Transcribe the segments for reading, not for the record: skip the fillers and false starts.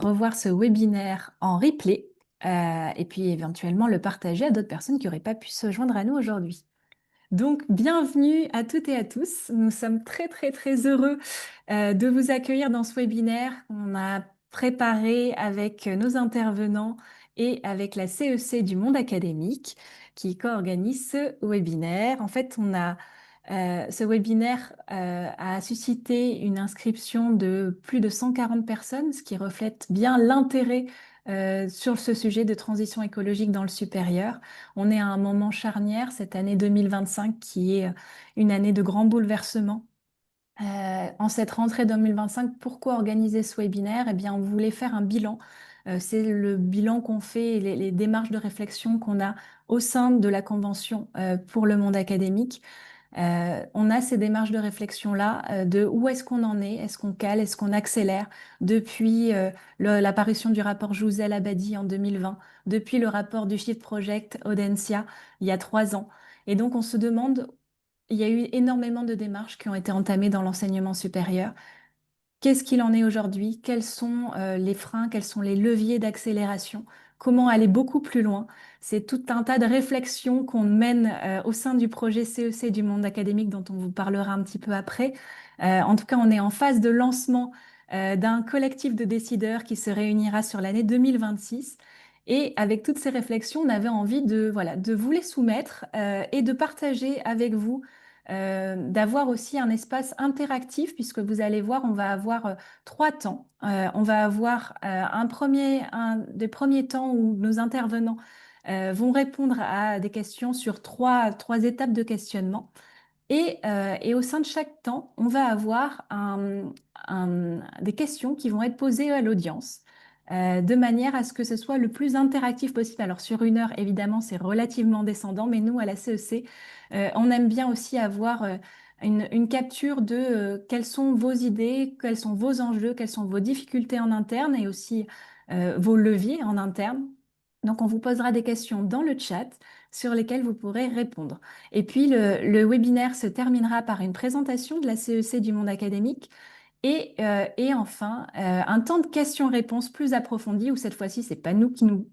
Revoir ce webinaire en replay et puis éventuellement le partager à d'autres personnes qui n'auraient pas pu se joindre à nous aujourd'hui. Donc, bienvenue à toutes et à tous. Nous sommes très, très, très heureux de vous accueillir dans ce webinaire qu'on a préparé avec nos intervenants et avec la CEC du monde académique qui co-organise ce webinaire. En fait, ce webinaire a suscité une inscription de plus de 140 personnes, ce qui reflète bien l'intérêt sur ce sujet de transition écologique dans le supérieur. On est à un moment charnière, cette année 2025, qui est une année de grands bouleversements. En cette rentrée 2025, pourquoi organiser ce webinaire? Eh bien, on voulait faire un bilan. C'est le bilan qu'on fait, et les démarches de réflexion qu'on a au sein de la Convention pour le monde académique. On a ces démarches de réflexion-là, de où est-ce qu'on en est qu'on cale, est-ce qu'on accélère depuis l'apparition du rapport Jouzel-Abadi en 2020, depuis le rapport du Shift Project Audencia il y a 3 ans. Et donc on se demande, il y a eu énormément de démarches qui ont été entamées dans l'enseignement supérieur. Qu'est-ce qu'il en est aujourd'hui? Quels sont les freins? Quels sont les leviers d'accélération? Comment aller beaucoup plus loin? C'est tout un tas de réflexions qu'on mène au sein du projet CEC du monde académique dont on vous parlera un petit peu après. En tout cas, on est en phase de lancement d'un collectif de décideurs qui se réunira sur l'année 2026. Et avec toutes ces réflexions, on avait envie voilà, de vous les soumettre et de partager avec vous d'avoir aussi un espace interactif, puisque vous allez voir, on va avoir 3 temps. On va avoir un des premiers temps où nos intervenants vont répondre à des questions sur trois étapes de questionnement. Et au sein de chaque temps, on va avoir des questions qui vont être posées à l'audience. De manière à ce que ce soit le plus interactif possible. Alors sur 1 heure, évidemment, c'est relativement descendant, mais nous, à la CEC, on aime bien aussi avoir une capture de quelles sont vos idées, quels sont vos enjeux, quelles sont vos difficultés en interne et aussi vos leviers en interne. Donc, on vous posera des questions dans le chat sur lesquelles vous pourrez répondre. Et puis, le webinaire se terminera par une présentation de la CEC du monde académique et enfin, un temps de questions-réponses plus approfondi où cette fois-ci, c'est pas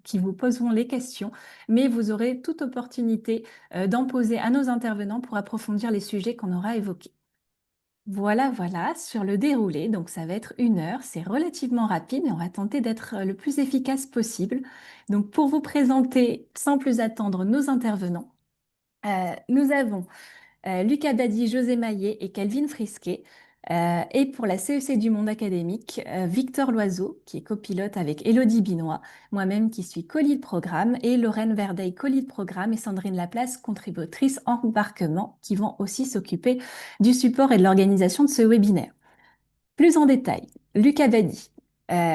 qui vous poserons les questions, mais vous aurez toute opportunité d'en poser à nos intervenants pour approfondir les sujets qu'on aura évoqués. Voilà, voilà, sur le déroulé, donc ça va être 1 heure, c'est relativement rapide et on va tenter d'être le plus efficace possible. Donc pour vous présenter sans plus attendre nos intervenants, nous avons Lucas Dadi, José Maillet et Kelvin Frisquet. Et pour la CEC du monde académique, Victor Loiseau, qui est copilote avec Élodie Binois, moi-même qui suis colis de programme, et Lorraine Verdeil, colis de programme, et Sandrine Laplace, contributrice embarquement, qui vont aussi s'occuper du support et de l'organisation de ce webinaire. Plus en détail, Lucas Badi.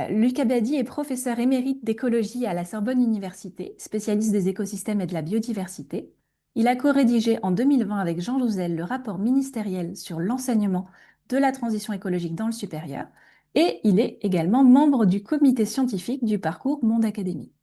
Lucas Badi est professeur émérite d'écologie à la Sorbonne Université, spécialiste des écosystèmes et de la biodiversité. Il a co-rédigé en 2020 avec Jean Jouzel le rapport ministériel sur l'enseignement de la transition écologique dans le supérieur et il est également membre du comité scientifique du parcours Monde académique.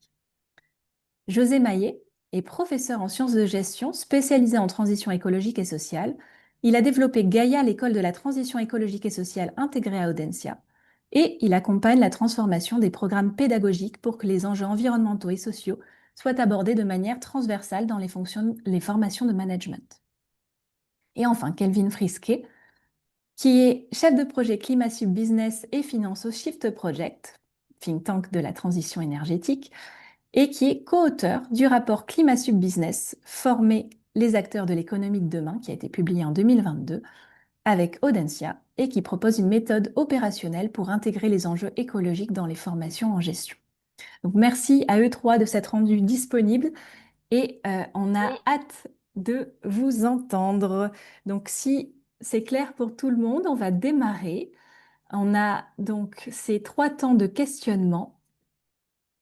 José Maillet est professeur en sciences de gestion spécialisé en transition écologique et sociale. Il a développé Gaïa, l'école de la transition écologique et sociale intégrée à Audencia, et il accompagne la transformation des programmes pédagogiques pour que les enjeux environnementaux et sociaux soient abordés de manière transversale dans les formations de management. Et enfin, Kelvin Frisquet, qui est chef de projet Climat Sub Business et Finance au Shift Project, think tank de la transition énergétique, et qui est co-auteur du rapport Climat Sub Business, Former les acteurs de l'économie de demain, qui a été publié en 2022 avec Audencia et qui propose une méthode opérationnelle pour intégrer les enjeux écologiques dans les formations en gestion. Donc merci à eux trois de s'être rendus disponibles et on a hâte de vous entendre. Donc si c'est clair pour tout le monde, on va démarrer. On a donc ces 3 temps de questionnement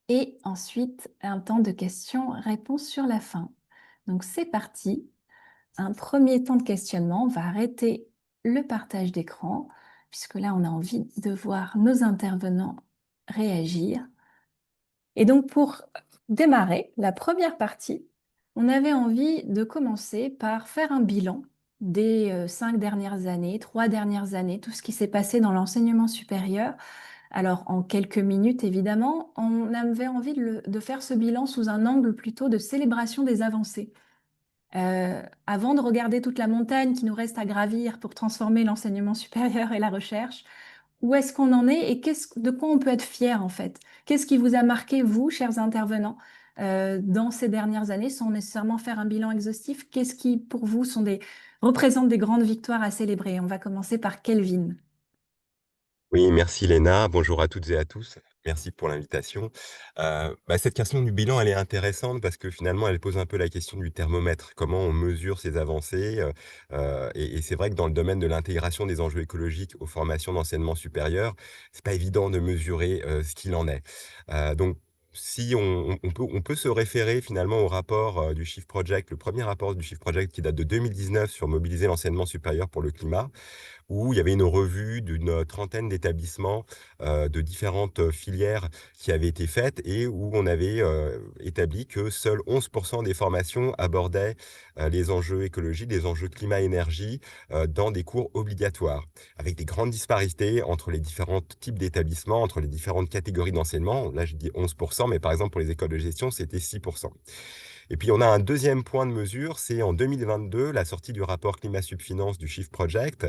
et ensuite un temps de questions-réponses sur la fin. Donc c'est parti. Un premier temps de questionnement, on va arrêter le partage d'écran, puisque là on a envie de voir nos intervenants réagir. Et donc pour démarrer la première partie, on avait envie de commencer par faire un bilan des 5 dernières années, 3 dernières années, tout ce qui s'est passé dans l'enseignement supérieur. Alors, en quelques minutes, évidemment, on avait envie de faire ce bilan sous un angle plutôt de célébration des avancées. Avant de regarder toute la montagne qui nous reste à gravir pour transformer l'enseignement supérieur et la recherche, où est-ce qu'on en est et de quoi on peut être fier en fait? Qu'est-ce qui vous a marqué, vous, chers intervenants, dans ces dernières années, sans nécessairement faire un bilan exhaustif? Qu'est-ce qui, pour vous, représente des grandes victoires à célébrer? On va commencer par Kelvin. Oui, merci Léna. Bonjour à toutes et à tous. Merci pour l'invitation. Cette question du bilan, elle est intéressante parce que finalement, elle pose un peu la question du thermomètre. Comment on mesure ces avancées? Et c'est vrai que dans le domaine de l'intégration des enjeux écologiques aux formations d'enseignement supérieur, c'est pas évident de mesurer ce qu'il en est. Donc, si on peut se référer finalement au rapport du Shift Project, le premier rapport du Shift Project qui date de 2019 sur mobiliser l'enseignement supérieur pour le climat, où il y avait une revue d'une trentaine d'établissements de différentes filières qui avaient été faites et où on avait établi que seuls 11% des formations abordaient les enjeux écologiques, les enjeux climat-énergie dans des cours obligatoires, avec des grandes disparités entre les différents types d'établissements, entre les différentes catégories d'enseignement. Là, je dis 11%, mais par exemple, pour les écoles de gestion, c'était 6%. Et puis, on a un deuxième point de mesure, c'est en 2022, la sortie du rapport Climat Subfinance du Shift Project,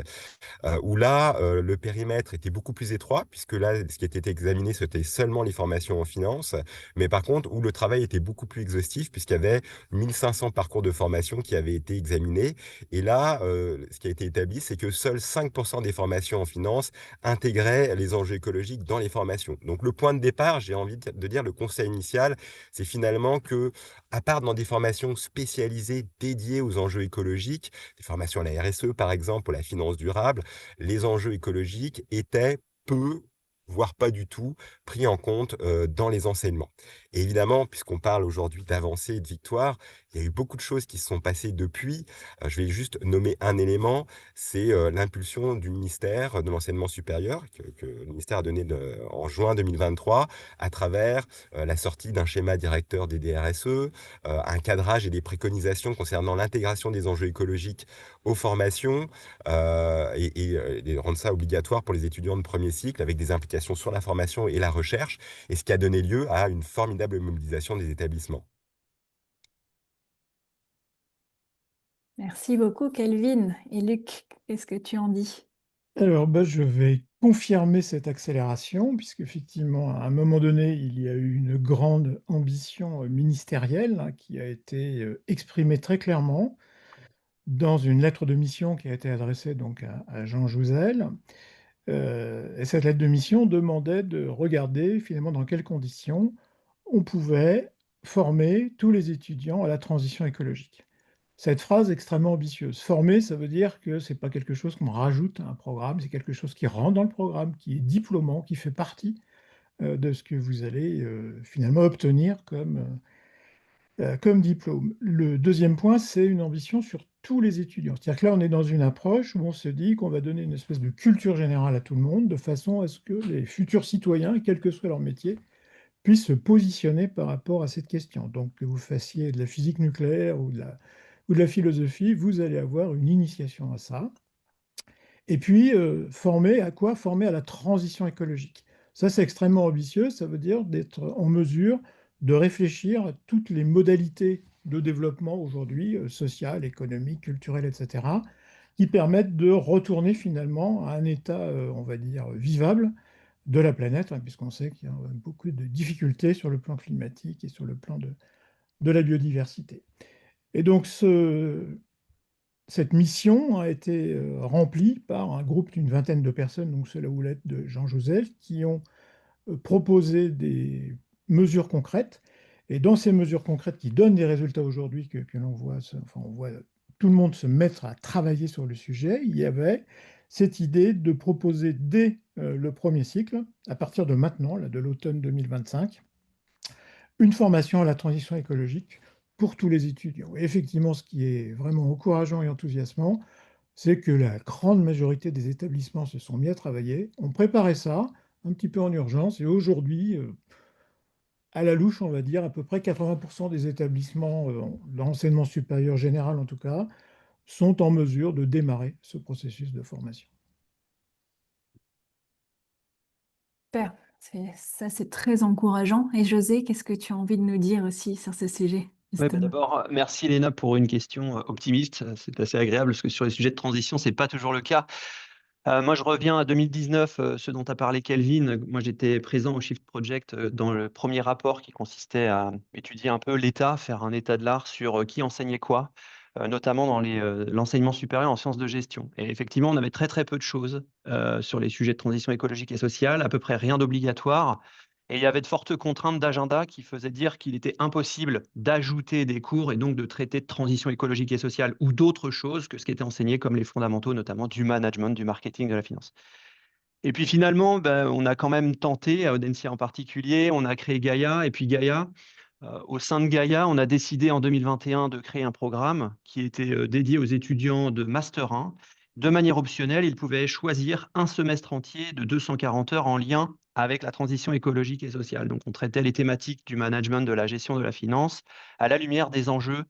où là, le périmètre était beaucoup plus étroit, puisque là, ce qui était examiné, c'était seulement les formations en finance, mais par contre, où le travail était beaucoup plus exhaustif, puisqu'il y avait 1500 parcours de formation qui avaient été examinés. Et là, ce qui a été établi, c'est que seuls 5% des formations en finance intégraient les enjeux écologiques dans les formations. Donc, le point de départ, j'ai envie de dire, le conseil initial, c'est finalement que, à part dans des formations spécialisées dédiées aux enjeux écologiques, des formations à la RSE, par exemple, ou à la finance durable, les enjeux écologiques étaient peu, voire pas du tout, pris en compte dans les enseignements. Et évidemment, puisqu'on parle aujourd'hui d'avancées et de victoires, il y a eu beaucoup de choses qui se sont passées depuis. Je vais juste nommer un élément, c'est l'impulsion du ministère de l'enseignement supérieur, que le ministère a donné en juin 2023, à travers la sortie d'un schéma directeur des DRSE, un cadrage et des préconisations concernant l'intégration des enjeux écologiques aux formations, et rendre ça obligatoire pour les étudiants de premier cycle avec des implications sur la formation et la recherche, et ce qui a donné lieu à une formidable mobilisation des établissements. Merci beaucoup, Kelvin. Et Luc, qu'est-ce que tu en dis? Alors, je vais confirmer cette accélération, puisqu'effectivement, à un moment donné, il y a eu une grande ambition ministérielle hein, qui a été exprimée très clairement dans une lettre de mission qui a été adressée donc à Jean Jouzel. Et cette lettre de mission demandait de regarder finalement dans quelles conditions on pouvait former tous les étudiants à la transition écologique. Cette phrase est extrêmement ambitieuse. Former, ça veut dire que c'est pas quelque chose qu'on rajoute à un programme, c'est quelque chose qui rentre dans le programme, qui est diplômant, qui fait partie de ce que vous allez finalement obtenir comme diplôme. Le deuxième point, c'est une ambition sur tous les étudiants. C'est-à-dire que là, on est dans une approche où on se dit qu'on va donner une espèce de culture générale à tout le monde, de façon à ce que les futurs citoyens, quel que soit leur métier, puissent se positionner par rapport à cette question. Donc, que vous fassiez de la physique nucléaire ou de la philosophie, vous allez avoir une initiation à ça. Et puis, former à quoi? Former à la transition écologique. Ça, c'est extrêmement ambitieux. Ça veut dire d'être en mesure de réfléchir à toutes les modalités de développement aujourd'hui, social, économique, culturel, etc., qui permettent de retourner finalement à un état, on va dire, vivable de la planète, hein, puisqu'on sait qu'il y a beaucoup de difficultés sur le plan climatique et sur le plan de la biodiversité. Et donc, cette mission a été remplie par un groupe d'une vingtaine de personnes, donc sous la houlette de Jean Joseph, qui ont proposé des mesures concrètes. Et dans ces mesures concrètes qui donnent des résultats aujourd'hui que l'on voit, enfin, on voit tout le monde se mettre à travailler sur le sujet, il y avait cette idée de proposer dès le premier cycle, à partir de maintenant, là, de l'automne 2025, une formation à la transition écologique pour tous les étudiants. Et effectivement, ce qui est vraiment encourageant et enthousiasmant, c'est que la grande majorité des établissements se sont mis à travailler, ont préparé ça un petit peu en urgence, et aujourd'hui, à la louche, on va dire, à peu près 80% des établissements d'enseignement supérieur général, en tout cas, sont en mesure de démarrer ce processus de formation. Super. Ça, c'est très encourageant. Et José, qu'est-ce que tu as envie de nous dire aussi sur ce sujet, Ouais, bah, justement? d'abord, merci Léna pour une question optimiste. C'est assez agréable parce que sur les sujets de transition, c'est pas toujours le cas. Moi, je reviens à 2019, ce dont a parlé Kelvin. Moi, j'étais présent au Shift Project dans le premier rapport qui consistait à étudier un peu l'État, faire un état de l'art sur qui enseignait quoi, notamment dans l'enseignement supérieur en sciences de gestion. Et effectivement, on avait très très peu de choses sur les sujets de transition écologique et sociale, à peu près rien d'obligatoire. Et il y avait de fortes contraintes d'agenda qui faisaient dire qu'il était impossible d'ajouter des cours et donc de traiter de transition écologique et sociale ou d'autres choses que ce qui était enseigné comme les fondamentaux, notamment du management, du marketing, de la finance. Et puis finalement, ben, on a quand même tenté, à Audencia en particulier, on a créé Gaïa, et puis Gaïa, au sein de Gaïa, on a décidé en 2021 de créer un programme qui était dédié aux étudiants de Master 1. De manière optionnelle, ils pouvaient choisir un semestre entier de 240 heures en lien avec la transition écologique et sociale. Donc, on traitait les thématiques du management, de la gestion de la finance à la lumière des enjeux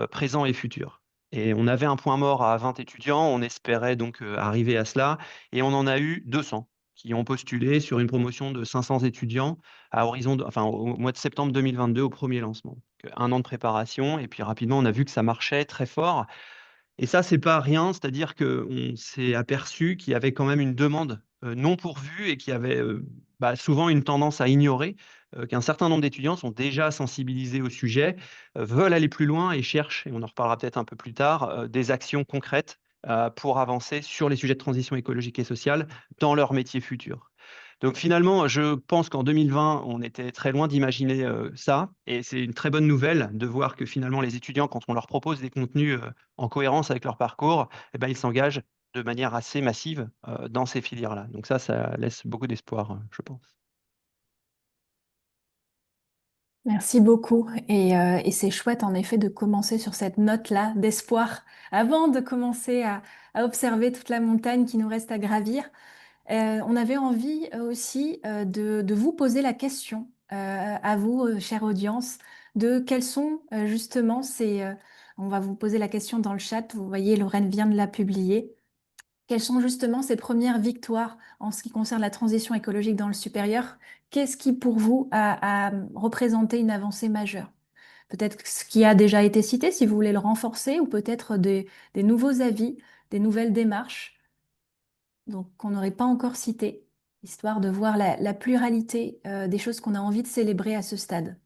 présents et futurs. Et on avait un point mort à 20 étudiants, on espérait donc arriver à cela, et on en a eu 200 qui ont postulé sur une promotion de 500 étudiants à horizon enfin, au mois de septembre 2022 au premier lancement. Donc, un an de préparation et puis rapidement on a vu que ça marchait très fort. Et ça, c'est pas rien, c'est-à-dire qu'on s'est aperçu qu'il y avait quand même une demande non pourvue et qu'il y avait bah, souvent une tendance à ignorer qu'un certain nombre d'étudiants sont déjà sensibilisés au sujet, veulent aller plus loin et cherchent, et on en reparlera peut-être un peu plus tard, des actions concrètes pour avancer sur les sujets de transition écologique et sociale dans leur métier futur. Donc finalement, je pense qu'en 2020, on était très loin d'imaginer ça, et c'est une très bonne nouvelle de voir que finalement les étudiants, quand on leur propose des contenus en cohérence avec leur parcours, eh ben, ils s'engagent de manière assez massive dans ces filières-là. Donc ça laisse beaucoup d'espoir, je pense. Merci beaucoup. Et c'est chouette, en effet, de commencer sur cette note-là d'espoir avant de commencer à observer toute la montagne qui nous reste à gravir. On avait envie aussi de vous poser la question à vous, chère audience, de quels sont justement on va vous poser la question dans le chat, vous voyez, Lorraine vient de la publier. Quelles sont justement ces premières victoires en ce qui concerne la transition écologique dans le supérieur? Qu'est-ce qui, pour vous, a représenté une avancée majeure? Peut-être ce qui a déjà été cité, si vous voulez le renforcer, ou peut-être des nouveaux avis, des nouvelles démarches donc qu'on n'aurait pas encore cité, histoire de voir la pluralité des choses qu'on a envie de célébrer à ce stade.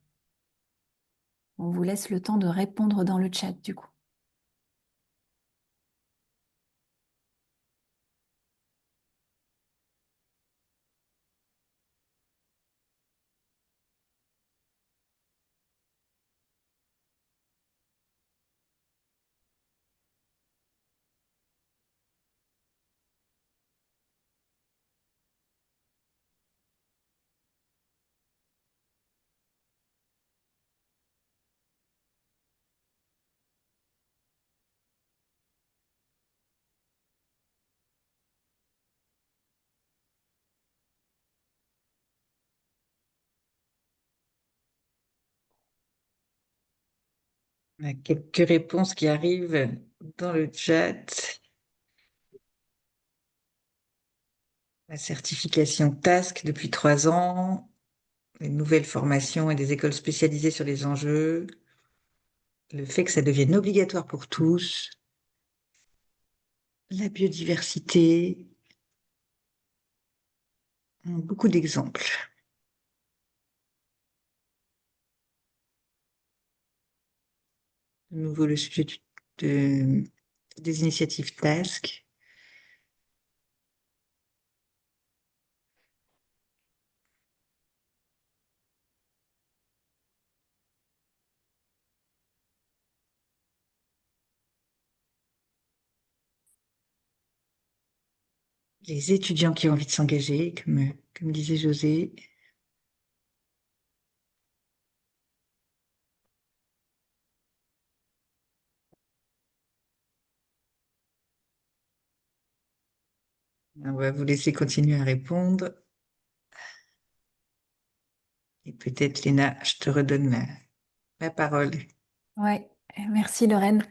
On vous laisse le temps de répondre dans le chat, du coup. On a quelques réponses qui arrivent dans le chat. La certification TASC depuis 3 ans, les nouvelles formations et des écoles spécialisées sur les enjeux, le fait que ça devienne obligatoire pour tous, la biodiversité, beaucoup d'exemples. De nouveau, le sujet des initiatives TASC. Les étudiants qui ont envie de s'engager, comme disait José. On va vous laisser continuer à répondre. Et peut-être, Léna, je te redonne la parole. Ouais, merci Lorraine.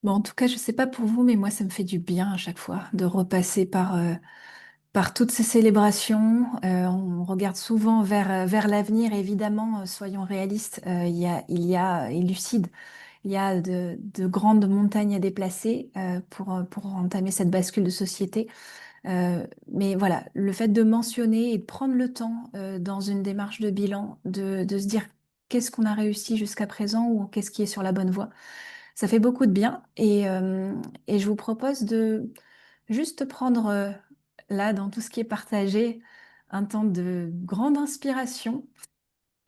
Bon, en tout cas, je sais pas pour vous, mais moi, ça me fait du bien à chaque fois de repasser par toutes ces célébrations. On regarde souvent vers l'avenir, évidemment, soyons réalistes, il y a lucide, il y a de grandes montagnes à déplacer pour entamer cette bascule de société. Mais voilà, le fait de mentionner et de prendre le temps dans une démarche de bilan, de se dire qu'est-ce qu'on a réussi jusqu'à présent ou qu'est-ce qui est sur la bonne voie, ça fait beaucoup de bien. Et je vous propose de juste prendre là, dans tout ce qui est partagé, un temps de grande inspiration,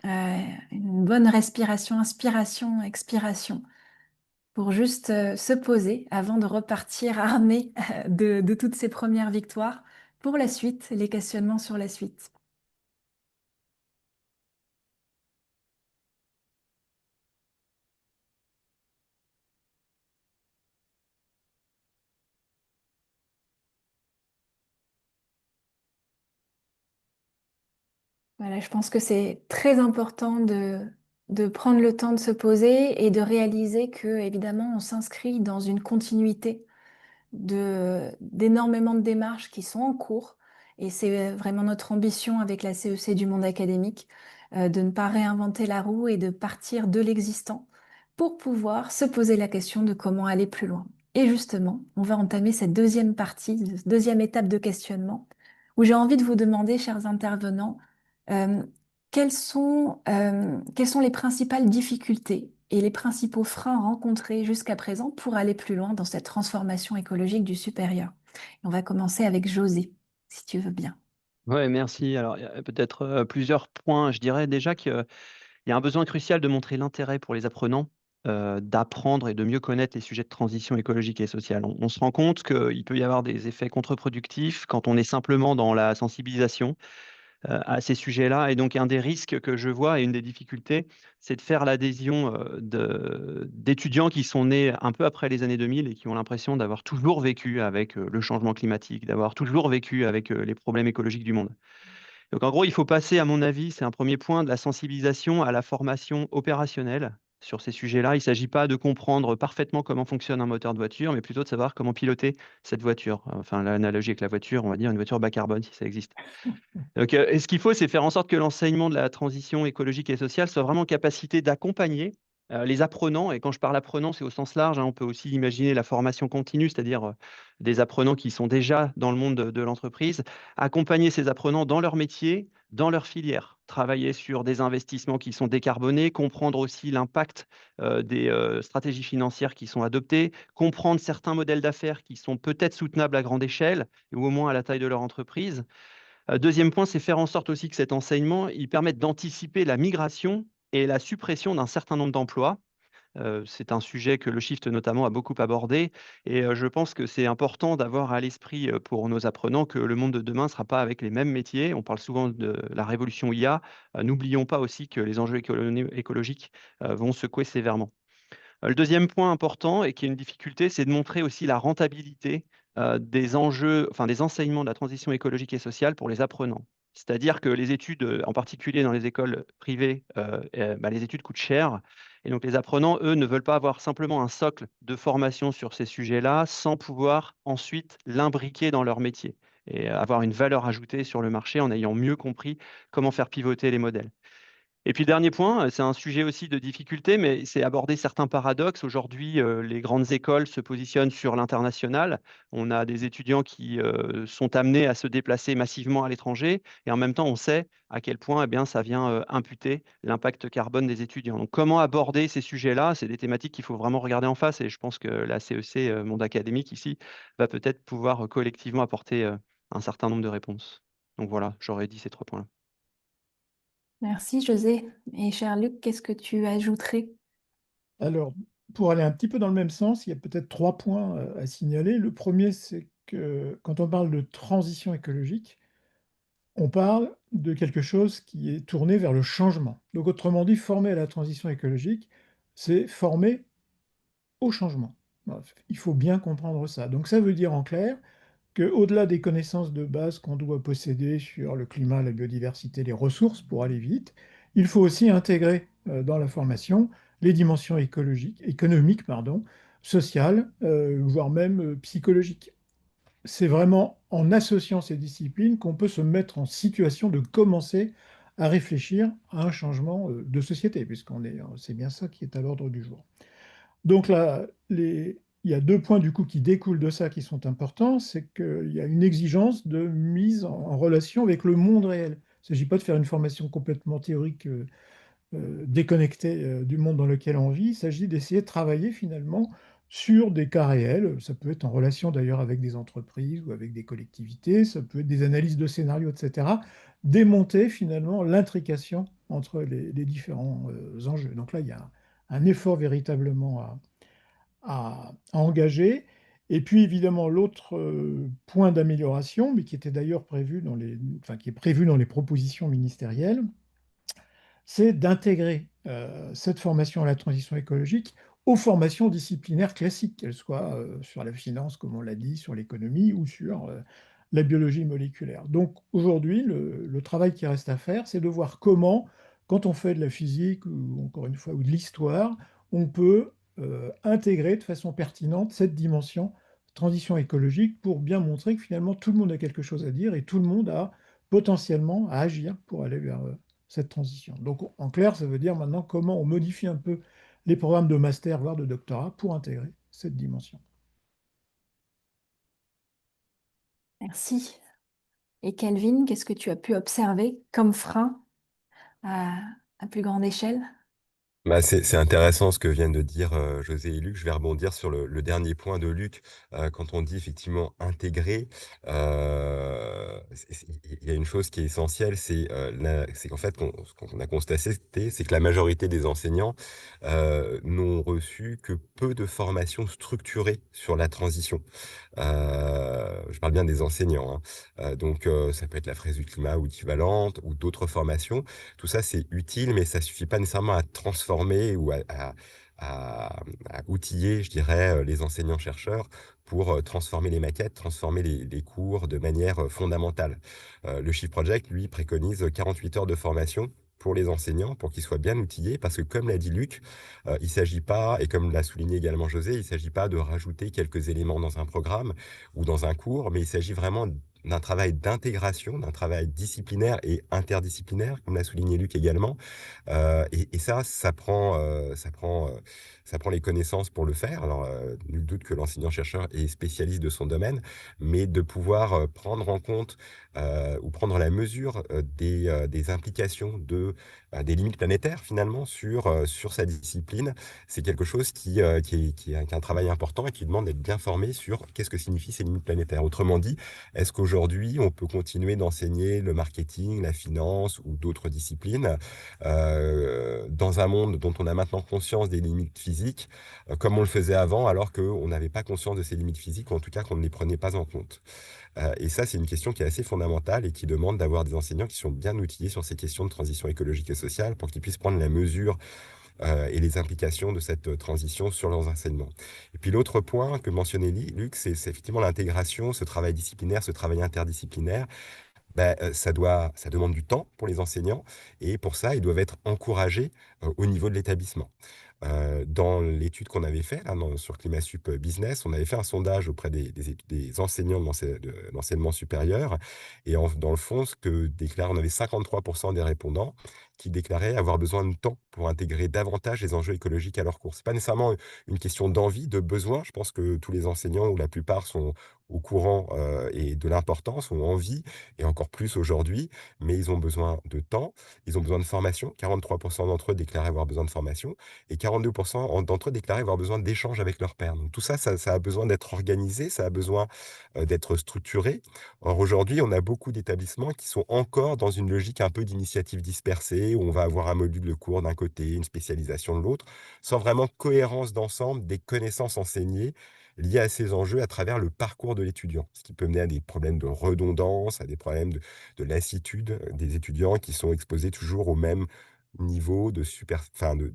une bonne respiration, inspiration, expiration, pour juste se poser avant de repartir armé de toutes ces premières victoires pour la suite, les questionnements sur la suite. Voilà, je pense que c'est très important de prendre le temps de se poser et de réaliser que, évidemment, on s'inscrit dans une continuité d'énormément de démarches qui sont en cours. Et c'est vraiment notre ambition avec la CEC du monde académique, de ne pas réinventer la roue et de partir de l'existant pour pouvoir se poser la question de comment aller plus loin. Et justement, on va entamer cette deuxième partie, deuxième étape de questionnement, où j'ai envie de vous demander, chers intervenants, euh, quelles sont les principales difficultés et les principaux freins rencontrés jusqu'à présent pour aller plus loin dans cette transformation écologique du supérieur. Et on va commencer avec José, si tu veux bien. Ouais, merci. Alors, il y a peut-être plusieurs points. Je dirais déjà qu'il y a un besoin crucial de montrer l'intérêt pour les apprenants d'apprendre et de mieux connaître les sujets de transition écologique et sociale. On se rend compte qu'il peut y avoir des effets contre-productifs quand on est simplement dans la sensibilisation à ces sujets-là. Et donc, un des risques que je vois et une des difficultés, c'est de faire l'adhésion d'étudiants qui sont nés un peu après les années 2000 et qui ont l'impression d'avoir toujours vécu avec le changement climatique, d'avoir toujours vécu avec les problèmes écologiques du monde. Donc, en gros, il faut passer, à mon avis, c'est un premier point, de la sensibilisation à la formation opérationnelle sur ces sujets-là. Il ne s'agit pas de comprendre parfaitement comment fonctionne un moteur de voiture, mais plutôt de savoir comment piloter cette voiture. Enfin, l'analogie avec la voiture, on va dire une voiture bas carbone, si ça existe. Donc, et ce qu'il faut, c'est faire en sorte que l'enseignement de la transition écologique et sociale soit vraiment en capacité d'accompagner les apprenants. Et quand je parle apprenants, c'est au sens large, hein. On peut aussi imaginer la formation continue, c'est-à-dire des apprenants qui sont déjà dans le monde de l'entreprise, accompagner ces apprenants dans leur métier, dans leur filière, travailler sur des investissements qui sont décarbonés, comprendre aussi l'impact des stratégies financières qui sont adoptées, comprendre certains modèles d'affaires qui sont peut-être soutenables à grande échelle ou au moins à la taille de leur entreprise. Deuxième point, c'est faire en sorte aussi que cet enseignement, il permette d'anticiper la migration et la suppression d'un certain nombre d'emplois. C'est un sujet que le Shift notamment a beaucoup abordé et je pense que c'est important d'avoir à l'esprit pour nos apprenants que le monde de demain ne sera pas avec les mêmes métiers. On parle souvent de la révolution IA. N'oublions pas aussi que les enjeux écologiques vont secouer sévèrement. Le deuxième point important et qui est une difficulté, c'est de montrer aussi la rentabilité des enjeux, enfin des enseignements de la transition écologique et sociale pour les apprenants. C'est-à-dire que les études, en particulier dans les écoles privées, les études coûtent cher. Et donc les apprenants, eux, ne veulent pas avoir simplement un socle de formation sur ces sujets-là sans pouvoir ensuite l'imbriquer dans leur métier et avoir une valeur ajoutée sur le marché en ayant mieux compris comment faire pivoter les modèles. Et puis le dernier point, c'est un sujet aussi de difficulté, mais c'est aborder certains paradoxes. Aujourd'hui, les grandes écoles se positionnent sur l'international. On a des étudiants qui sont amenés à se déplacer massivement à l'étranger, et en même temps, on sait à quel point eh bien, ça vient imputer l'impact carbone des étudiants. Donc, comment aborder ces sujets-là? C'est des thématiques qu'il faut vraiment regarder en face, et je pense que la CEC, monde académique ici, va peut-être pouvoir collectivement apporter un certain nombre de réponses. Donc voilà, j'aurais dit ces 3 points-là. Merci José. Et cher Luc, qu'est-ce que tu ajouterais? Alors, pour aller un petit peu dans le même sens, il y a peut-être 3 points à signaler. Le premier, c'est que quand on parle de transition écologique, on parle de quelque chose qui est tourné vers le changement. Donc, autrement dit, former à la transition écologique, c'est former au changement. Voilà, il faut bien comprendre ça. Donc, ça veut dire en clair qu'au-delà des connaissances de base qu'on doit posséder sur le climat, la biodiversité, les ressources pour aller vite, il faut aussi intégrer dans la formation les dimensions économiques, pardon, sociales, voire même psychologiques. C'est vraiment en associant ces disciplines qu'on peut se mettre en situation de commencer à réfléchir à un changement de société, c'est bien ça qui est à l'ordre du jour. Donc là, il y a deux points du coup qui découlent de ça qui sont importants, c'est qu'il y a une exigence de mise en relation avec le monde réel. Il ne s'agit pas de faire une formation complètement théorique déconnectée du monde dans lequel on vit, il s'agit d'essayer de travailler finalement sur des cas réels. Ça peut être en relation d'ailleurs avec des entreprises ou avec des collectivités, ça peut être des analyses de scénarios, etc. Démonter finalement l'intrication entre les différents enjeux. Donc là, il y a un effort véritablement à engager. Et puis évidemment, l'autre point d'amélioration, mais qui était d'ailleurs qui est prévu dans les propositions ministérielles, c'est d'intégrer cette formation à la transition écologique aux formations disciplinaires classiques, qu'elles soient sur la finance, comme on l'a dit, sur l'économie ou sur la biologie moléculaire. Donc aujourd'hui, le travail qui reste à faire, c'est de voir comment, quand on fait de la physique ou encore une fois ou de l'histoire, on peut intégrer de façon pertinente cette dimension transition écologique pour bien montrer que finalement tout le monde a quelque chose à dire et tout le monde a potentiellement à agir pour aller vers cette transition. Donc en clair, ça veut dire maintenant comment on modifie un peu les programmes de master, voire de doctorat, pour intégrer cette dimension. Merci. Et Kelvin, qu'est-ce que tu as pu observer comme frein à plus grande échelle? Bah, c'est intéressant ce que viennent de dire José et Luc. Je vais rebondir sur le dernier point de Luc. Quand on dit effectivement intégrer, il y a une chose qui est essentielle, c'est qu'en fait, ce qu'on a constaté, c'est que la majorité des enseignants n'ont reçu que peu de formations structurées sur la transition. Je parle bien des enseignants, hein. Donc, ça peut être la fraise du climat ou équivalente ou d'autres formations. Tout ça, c'est utile, mais ça suffit pas nécessairement à transformer ou à outiller, je dirais, les enseignants-chercheurs pour transformer les maquettes, transformer les cours de manière fondamentale. Le Shift Project, lui, préconise 48 heures de formation pour les enseignants, pour qu'ils soient bien outillés, parce que comme l'a dit Luc, il ne s'agit pas, et comme l'a souligné également José, il ne s'agit pas de rajouter quelques éléments dans un programme ou dans un cours, mais il s'agit vraiment d'un travail d'intégration, d'un travail disciplinaire et interdisciplinaire, comme l'a souligné Luc également. Et ça prend les connaissances pour le faire. Alors, nul doute que l'enseignant-chercheur est spécialiste de son domaine, mais de pouvoir prendre en compte ou prendre la mesure des implications des limites planétaires finalement sur sa discipline, c'est quelque chose qui est un travail important et qui demande d'être bien formé sur qu'est-ce que signifient ces limites planétaires. Autrement dit, est-ce qu'aujourd'hui, on peut continuer d'enseigner le marketing, la finance ou d'autres disciplines dans un monde dont on a maintenant conscience des limites physiques, comme on le faisait avant, alors qu'on n'avait pas conscience de ces limites physiques, ou en tout cas qu'on ne les prenait pas en compte. Et ça, c'est une question qui est assez fondamentale et qui demande d'avoir des enseignants qui sont bien outillés sur ces questions de transition écologique et sociale pour qu'ils puissent prendre la mesure et les implications de cette transition sur leurs enseignements. Et puis l'autre point que mentionnait Luc, c'est effectivement l'intégration, ce travail disciplinaire, ce travail interdisciplinaire. Ça demande du temps pour les enseignants et pour ça, ils doivent être encouragés au niveau de l'établissement. Dans l'étude qu'on avait faite sur ClimatSup Business, on avait fait un sondage auprès des enseignants de l'enseignement supérieur. Et dans le fond, on avait 53% des répondants qui déclaraient avoir besoin de temps pour intégrer davantage les enjeux écologiques à leur cours. Ce n'est pas nécessairement une question d'envie, de besoin. Je pense que tous les enseignants, ou la plupart, sont au courant et de l'importance, ont envie, et encore plus aujourd'hui, mais ils ont besoin de temps, ils ont besoin de formation. 43% d'entre eux déclaraient avoir besoin de formation et 42% d'entre eux déclaraient avoir besoin d'échanges avec leurs pairs. Donc tout ça, ça a besoin d'être organisé, ça a besoin d'être structuré. Or aujourd'hui, on a beaucoup d'établissements qui sont encore dans une logique un peu d'initiative dispersée, où on va avoir un module de cours d'un côté, une spécialisation de l'autre, sans vraiment cohérence d'ensemble des connaissances enseignées liées à ces enjeux à travers le parcours de l'étudiant, ce qui peut mener à des problèmes de redondance, à des problèmes de lassitude des étudiants qui sont exposés toujours aux mêmes niveau de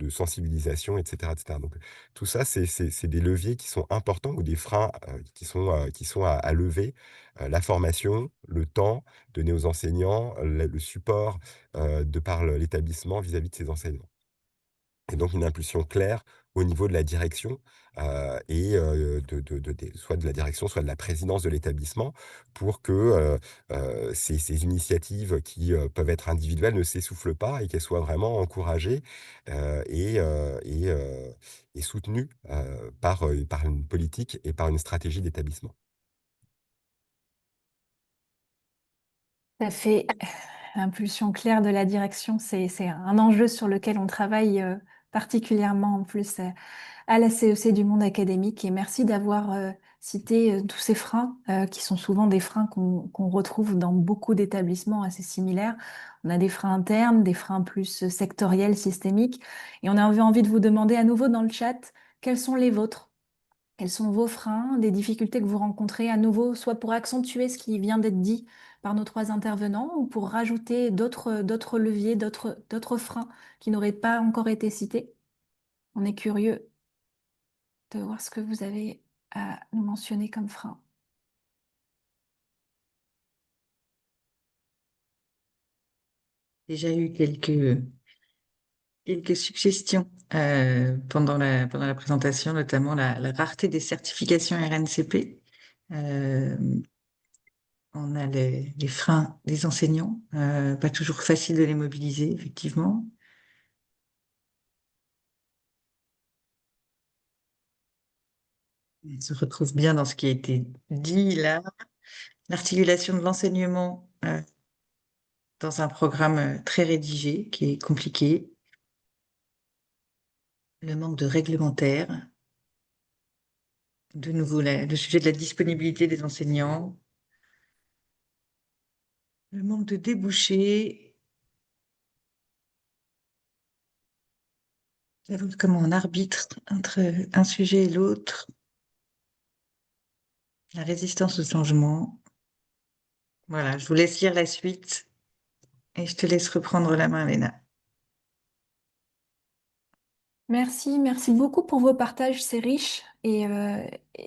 sensibilisation, etc., etc. Donc, tout ça, c'est des leviers qui sont importants ou des freins qui sont à lever. La formation, le temps donné aux enseignants, le support de par l'établissement vis-à-vis de ses enseignants. Et donc une impulsion claire au niveau de la direction, et soit de la direction, soit de la présidence de l'établissement pour que, ces initiatives qui, peuvent être individuelles ne s'essoufflent pas et qu'elles soient vraiment encouragées, et soutenues, par une politique et par une stratégie d'établissement. Ça fait impulsion claire de la direction, c'est un enjeu sur lequel on travaille particulièrement en plus à la CEC du monde académique. Et merci d'avoir cité tous ces freins qui sont souvent des freins qu'on retrouve dans beaucoup d'établissements assez similaires. On a des freins internes, des freins plus sectoriels, systémiques. Et on avait envie de vous demander à nouveau dans le chat, quels sont les vôtres? Quels sont vos freins, des difficultés que vous rencontrez à nouveau, soit pour accentuer ce qui vient d'être dit par nos trois intervenants, ou pour rajouter d'autres leviers, d'autres freins qui n'auraient pas encore été cités? On est curieux de voir ce que vous avez à nous mentionner comme frein. Déjà eu quelques suggestions pendant la présentation, notamment la rareté des certifications RNCP. On a les freins des enseignants, pas toujours facile de les mobiliser, effectivement. On se retrouve bien dans ce qui a été dit là. L'articulation de l'enseignement dans un programme très rédigé, qui est compliqué. Le manque de réglementaire. De nouveau, le sujet de la disponibilité des enseignants. Le manque de débouchés. Comment on arbitre entre un sujet et l'autre. La résistance au changement. Voilà, je vous laisse lire la suite et je te laisse reprendre la main, Léna. Merci beaucoup pour vos partages, c'est riche et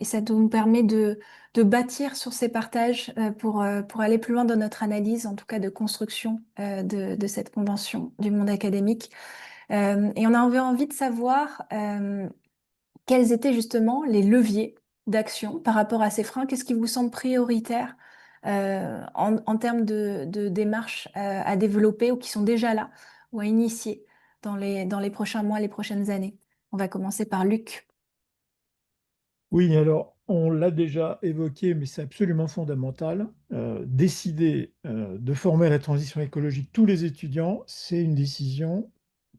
ça nous permet de bâtir sur ces partages pour aller plus loin dans notre analyse, en tout cas de construction de cette convention du monde académique. Et on avait envie de savoir quels étaient justement les leviers d'action par rapport à ces freins. Qu'est-ce qui vous semble prioritaire en termes de démarches à développer ou qui sont déjà là ou à initier dans les prochains mois, les prochaines années? On va commencer par Luc. Oui, alors on l'a déjà évoqué, mais c'est absolument fondamental. Décider de former à la transition écologique tous les étudiants, c'est une décision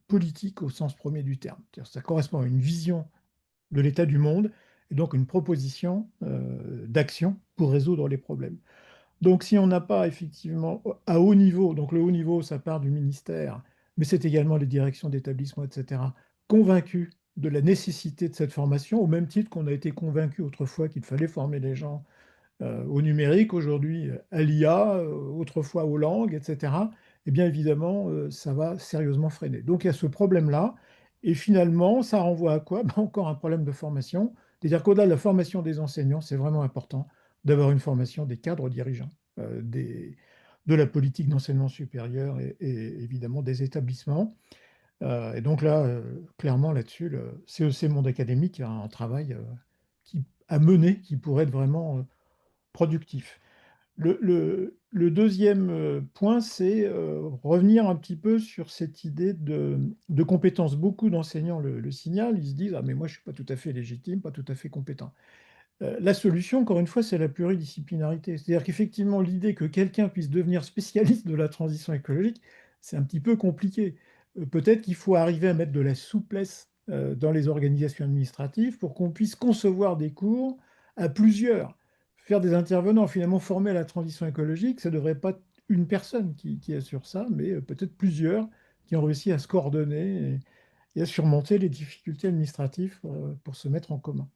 politique au sens premier du terme. C'est-à-dire que ça correspond à une vision de l'état du monde et donc une proposition d'action pour résoudre les problèmes. Donc si on n'a pas effectivement à haut niveau, donc le haut niveau, ça part du ministère, mais c'est également les directions d'établissements, etc., convaincus de la nécessité de cette formation, au même titre qu'on a été convaincus autrefois qu'il fallait former les gens au numérique, aujourd'hui à l'IA, autrefois aux langues, etc., eh bien évidemment, ça va sérieusement freiner. Donc il y a ce problème-là, et finalement, ça renvoie à quoi? Ben, encore un problème de formation, c'est-à-dire qu'au-delà de la formation des enseignants, c'est vraiment important d'avoir une formation des cadres dirigeants, de la politique d'enseignement supérieur et évidemment des établissements. Et donc là, clairement là-dessus, le CEC Monde Académique a un travail à mener qui pourrait être vraiment productif. Le deuxième point, c'est revenir un petit peu sur cette idée de compétence. Beaucoup d'enseignants le signalent, ils se disent: «Ah mais moi je ne suis pas tout à fait légitime, pas tout à fait compétent». La solution, encore une fois, c'est la pluridisciplinarité. C'est-à-dire qu'effectivement, l'idée que quelqu'un puisse devenir spécialiste de la transition écologique, c'est un petit peu compliqué. Peut-être qu'il faut arriver à mettre de la souplesse dans les organisations administratives pour qu'on puisse concevoir des cours à plusieurs. Faire des intervenants finalement formés à la transition écologique, ça ne devrait pas être une personne qui assure ça, mais peut-être plusieurs qui ont réussi à se coordonner et à surmonter les difficultés administratives pour se mettre en commun.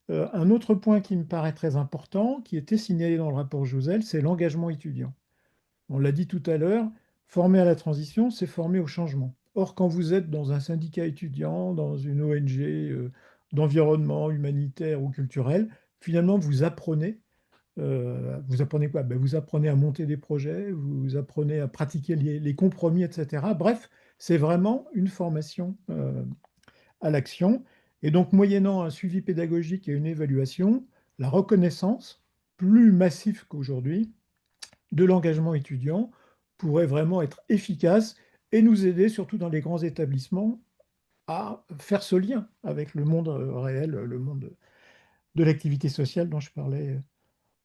Un autre point qui me paraît très important, qui était signalé dans le rapport Jouzel, c'est l'engagement étudiant. On l'a dit tout à l'heure, former à la transition, c'est former au changement. Or, quand vous êtes dans un syndicat étudiant, dans une ONG d'environnement humanitaire ou culturel, finalement, vous apprenez quoi? Ben, vous apprenez à monter des projets, vous apprenez à pratiquer les compromis, etc. Bref, c'est vraiment une formation à l'action. Et donc, moyennant un suivi pédagogique et une évaluation, la reconnaissance, plus massive qu'aujourd'hui, de l'engagement étudiant pourrait vraiment être efficace et nous aider, surtout dans les grands établissements, à faire ce lien avec le monde réel, le monde de l'activité sociale dont je parlais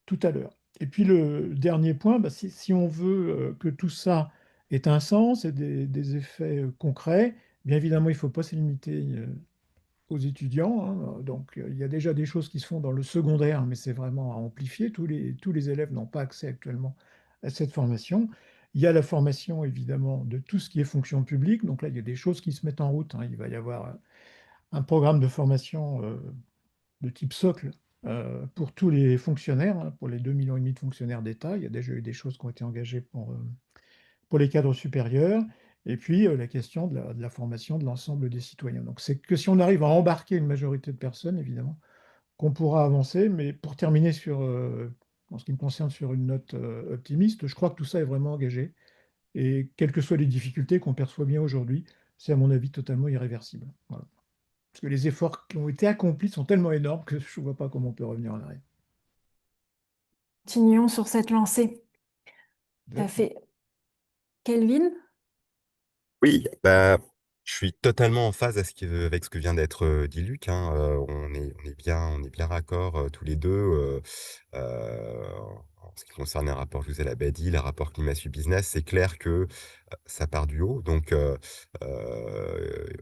tout à l'heure. Et puis le dernier point, bah, si on veut que tout ça ait un sens et des effets concrets, bien évidemment, il ne faut pas se limiter aux étudiants, hein. Donc, il y a déjà des choses qui se font dans le secondaire, mais c'est vraiment à amplifier. Tous les élèves n'ont pas accès actuellement à cette formation. Il y a la formation, évidemment, de tout ce qui est fonction publique. Donc là, il y a des choses qui se mettent en route, hein. Il va y avoir un programme de formation de type socle pour tous les fonctionnaires, hein, pour les 2,5 millions de fonctionnaires d'État. Il y a déjà eu des choses qui ont été engagées pour les cadres supérieurs. Et puis la question de la formation de l'ensemble des citoyens. Donc c'est que si on arrive à embarquer une majorité de personnes, évidemment, qu'on pourra avancer. Mais pour terminer en ce qui me concerne, sur une note optimiste, je crois que tout ça est vraiment engagé. Et quelles que soient les difficultés qu'on perçoit bien aujourd'hui, c'est à mon avis totalement irréversible. Voilà. Parce que les efforts qui ont été accomplis sont tellement énormes que je ne vois pas comment on peut revenir en arrière. Continuons sur cette lancée. T'as fait Kelvin? Oui, bah, je suis totalement en phase avec ce que vient d'être dit Luc, hein. On est bien raccord tous les deux. En ce qui concerne les rapports José Labadie, les rapports climat-business, c'est clair que ça part du haut. Donc,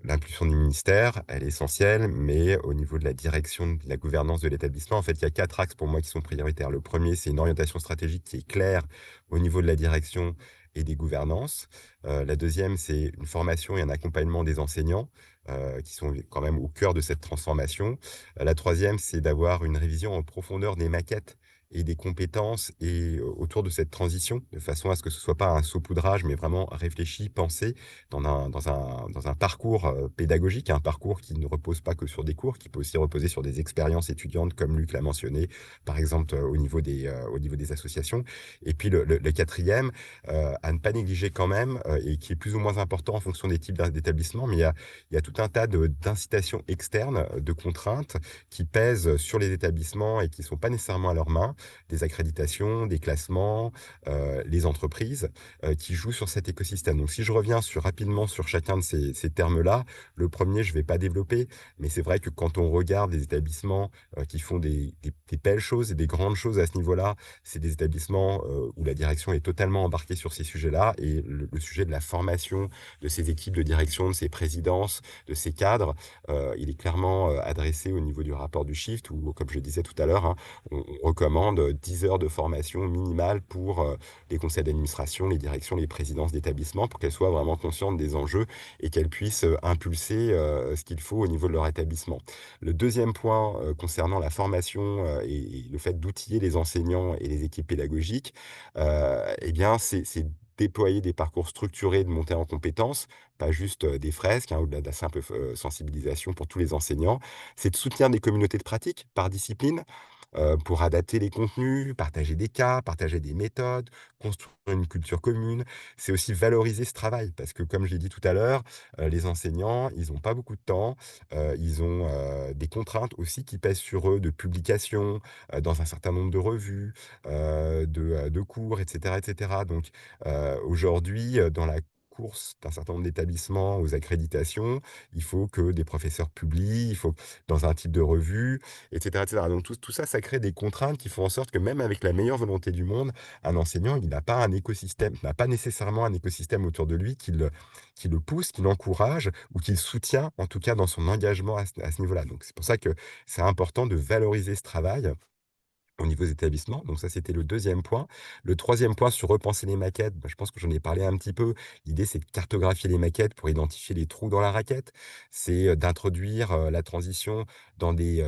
l'impulsion du ministère, elle est essentielle, mais au niveau de la direction, de la gouvernance de l'établissement, en fait, il y a 4 axes pour moi qui sont prioritaires. Le premier, c'est une orientation stratégique qui est claire au niveau de la direction et des gouvernances. La deuxième, c'est une formation et un accompagnement des enseignants qui sont quand même au cœur de cette transformation. La troisième, c'est d'avoir une révision en profondeur des maquettes et des compétences autour de cette transition, de façon à ce que ce ne soit pas un saupoudrage, mais vraiment réfléchi, pensé dans un parcours pédagogique, un parcours qui ne repose pas que sur des cours, qui peut aussi reposer sur des expériences étudiantes, comme Luc l'a mentionné, par exemple au niveau des associations. Et puis le quatrième, à ne pas négliger quand même, et qui est plus ou moins important en fonction des types d'établissements, mais il y a tout un tas d'incitations externes, de contraintes qui pèsent sur les établissements et qui ne sont pas nécessairement à leurs mains, des accréditations, des classements, les entreprises qui jouent sur cet écosystème. Donc si je reviens rapidement sur chacun de ces termes-là, le premier, je ne vais pas développer, mais c'est vrai que quand on regarde les établissements qui font des belles choses et des grandes choses à ce niveau-là, c'est des établissements où la direction est totalement embarquée sur ces sujets-là, et le sujet de la formation de ces équipes de direction, de ces présidences, de ces cadres, il est clairement adressé au niveau du rapport du Shift, où, comme je disais tout à l'heure, hein, on recommande 10 heures de formation minimale pour les conseils d'administration, les directions, les présidences d'établissements, pour qu'elles soient vraiment conscientes des enjeux et qu'elles puissent impulser ce qu'il faut au niveau de leur établissement. Le deuxième point concernant la formation et le fait d'outiller les enseignants et les équipes pédagogiques, eh bien, c'est déployer des parcours structurés de montée en compétences, pas juste des fresques, hein, au-delà de la simple sensibilisation pour tous les enseignants. C'est de soutenir des communautés de pratique par discipline, pour adapter les contenus, partager des cas, partager des méthodes, construire une culture commune. C'est aussi valoriser ce travail parce que, comme je l'ai dit tout à l'heure, les enseignants, ils n'ont pas beaucoup de temps, ils ont des contraintes aussi qui pèsent sur eux de publication dans un certain nombre de revues, de cours, etc., etc. Donc, aujourd'hui, dans la course d'un certain nombre d'établissements aux accréditations, il faut que des professeurs publient, il faut dans un type de revue, etc., etc. Donc tout ça, ça crée des contraintes qui font en sorte que même avec la meilleure volonté du monde, un enseignant, il n'a pas un écosystème, n'a pas nécessairement un écosystème autour de lui qui le pousse, qui l'encourage ou qui le soutient, en tout cas dans son engagement à ce niveau-là. Donc c'est pour ça que c'est important de valoriser ce travail au niveau des établissements. Donc ça, c'était le deuxième point. Le troisième point sur repenser les maquettes, bah, je pense que j'en ai parlé un petit peu. L'idée, c'est de cartographier les maquettes pour identifier les trous dans la raquette. C'est d'introduire la transition dans des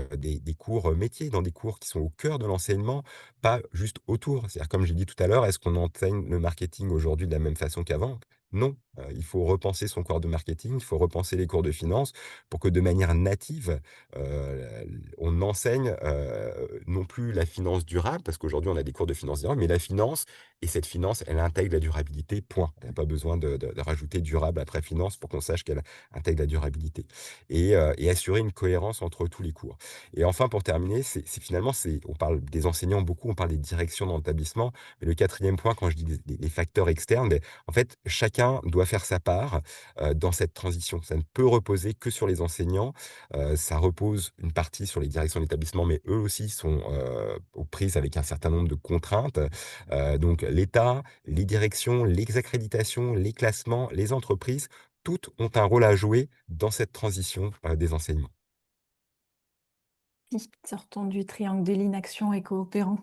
cours métiers, dans des cours qui sont au cœur de l'enseignement, pas juste autour. C'est-à-dire, comme j'ai dit tout à l'heure, est-ce qu'on enseigne le marketing aujourd'hui de la même façon qu'avant? Non, il faut repenser son corps de marketing, il faut repenser les cours de finance pour que de manière native, on enseigne, non plus la finance durable, parce qu'aujourd'hui on a des cours de finance durable, mais la finance, et cette finance, elle intègre la durabilité, point. Il n'y a pas besoin de rajouter durable après finance pour qu'on sache qu'elle intègre la durabilité et assurer une cohérence entre tous les cours. Et enfin, pour terminer, finalement, on parle des enseignants beaucoup, on parle des directions dans l'établissement, mais le quatrième point, quand je dis les facteurs externes, en fait, chacun doit faire sa part dans cette transition. Ça ne peut reposer que sur les enseignants. Ça repose une partie sur les directions d'établissement, mais eux aussi sont aux prises avec un certain nombre de contraintes. Donc l'État, les directions, les accréditations, les classements, les entreprises, toutes ont un rôle à jouer dans cette transition des enseignements. Sortons du triangle de l'inaction et coopérant.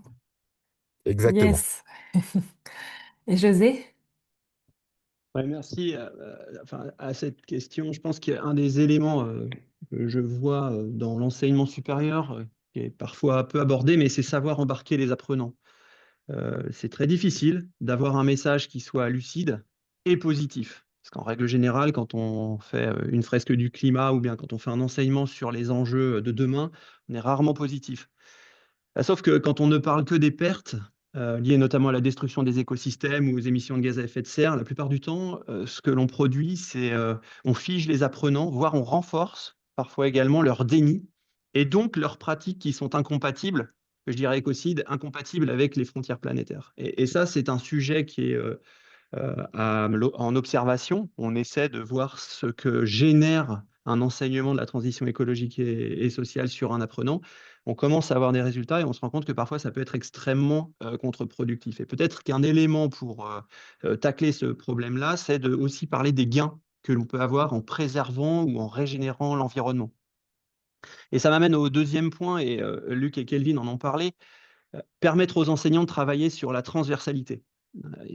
Exactement. Yes. Et José? Ouais, merci. Enfin, à cette question, je pense qu'un des éléments que je vois dans l'enseignement supérieur, qui est parfois peu abordé, mais c'est savoir embarquer les apprenants. C'est très difficile d'avoir un message qui soit lucide et positif. Parce qu'en règle générale, quand on fait une fresque du climat ou bien quand on fait un enseignement sur les enjeux de demain, on est rarement positif. Sauf que quand on ne parle que des pertes, liées notamment à la destruction des écosystèmes ou aux émissions de gaz à effet de serre, la plupart du temps, ce que l'on produit, c'est, on fige les apprenants, voire on renforce parfois également leur déni et donc leurs pratiques qui sont incompatibles, que je dirais écocides, incompatibles avec les frontières planétaires et ça, c'est un sujet qui est, en observation. On essaie de voir ce que génère un enseignement de la transition écologique et sociale sur un apprenant. On commence à avoir des résultats et on se rend compte que parfois ça peut être extrêmement contre-productif. Et peut-être qu'un élément pour tacler ce problème-là, c'est de aussi parler des gains que l'on peut avoir en préservant ou en régénérant l'environnement. Et ça m'amène au deuxième point, et Luc et Kelvin en ont parlé, permettre aux enseignants de travailler sur la transversalité.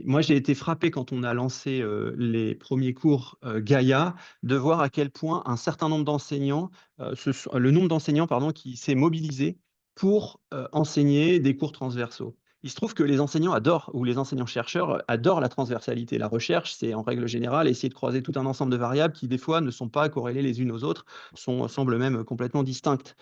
Moi, j'ai été frappé quand on a lancé les premiers cours Gaïa, de voir à quel point un certain nombre d'enseignants, le nombre d'enseignants pardon, qui s'est mobilisé pour enseigner des cours transversaux. Il se trouve que les enseignants adorent, ou les enseignants-chercheurs adorent la transversalité. La recherche, c'est en règle générale essayer de croiser tout un ensemble de variables qui, des fois, ne sont pas corrélées les unes aux autres, semblent même complètement distinctes.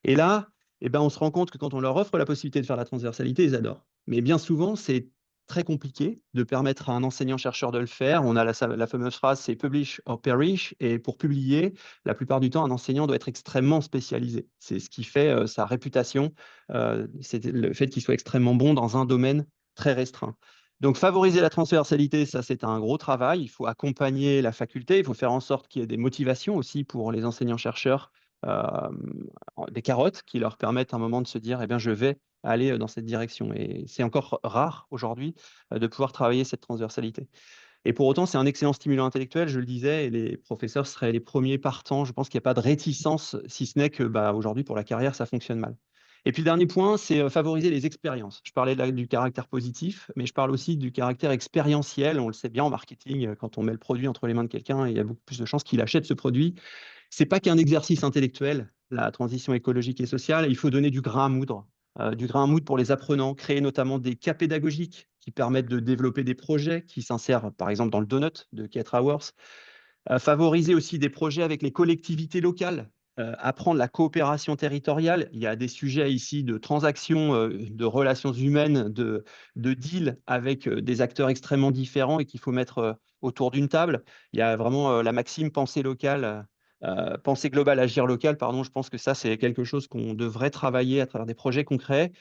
Et là, eh ben, on se rend compte que quand on leur offre la possibilité de faire la transversalité, ils adorent. Mais bien souvent, c'est très compliqué de permettre à un enseignant-chercheur de le faire. On a la fameuse phrase, c'est publish or perish. Et pour publier, la plupart du temps, un enseignant doit être extrêmement spécialisé. C'est ce qui fait sa réputation, c'est le fait qu'il soit extrêmement bon dans un domaine très restreint. Donc, favoriser la transversalité, ça, c'est un gros travail. Il faut accompagner la faculté, il faut faire en sorte qu'il y ait des motivations aussi pour les enseignants-chercheurs, des carottes qui leur permettent à un moment de se dire, eh bien, je vais aller dans cette direction. Et c'est encore rare aujourd'hui de pouvoir travailler cette transversalité. Et pour autant, c'est un excellent stimulant intellectuel, je le disais, et les professeurs seraient les premiers partants. Je pense qu'il n'y a pas de réticence, si ce n'est que bah, aujourd'hui, pour la carrière, ça fonctionne mal. Et puis le dernier point, c'est favoriser les expériences. Je parlais du caractère positif, mais je parle aussi du caractère expérientiel. On le sait bien en marketing, quand on met le produit entre les mains de quelqu'un, il y a beaucoup plus de chances qu'il achète ce produit. C'est pas qu'un exercice intellectuel, la transition écologique et sociale. Il faut donner du grain à moudre pour les apprenants, créer notamment des cas pédagogiques qui permettent de développer des projets qui s'insèrent, par exemple, dans le donut de Kate Raworth. Favoriser aussi des projets avec les collectivités locales, apprendre la coopération territoriale. Il y a des sujets ici de transactions, de relations humaines, de deals avec des acteurs extrêmement différents et qu'il faut mettre autour d'une table. Il y a vraiment la maxime penser locale, penser globale, agir local, pardon. Je pense que ça, c'est quelque chose qu'on devrait travailler à travers des projets concrets.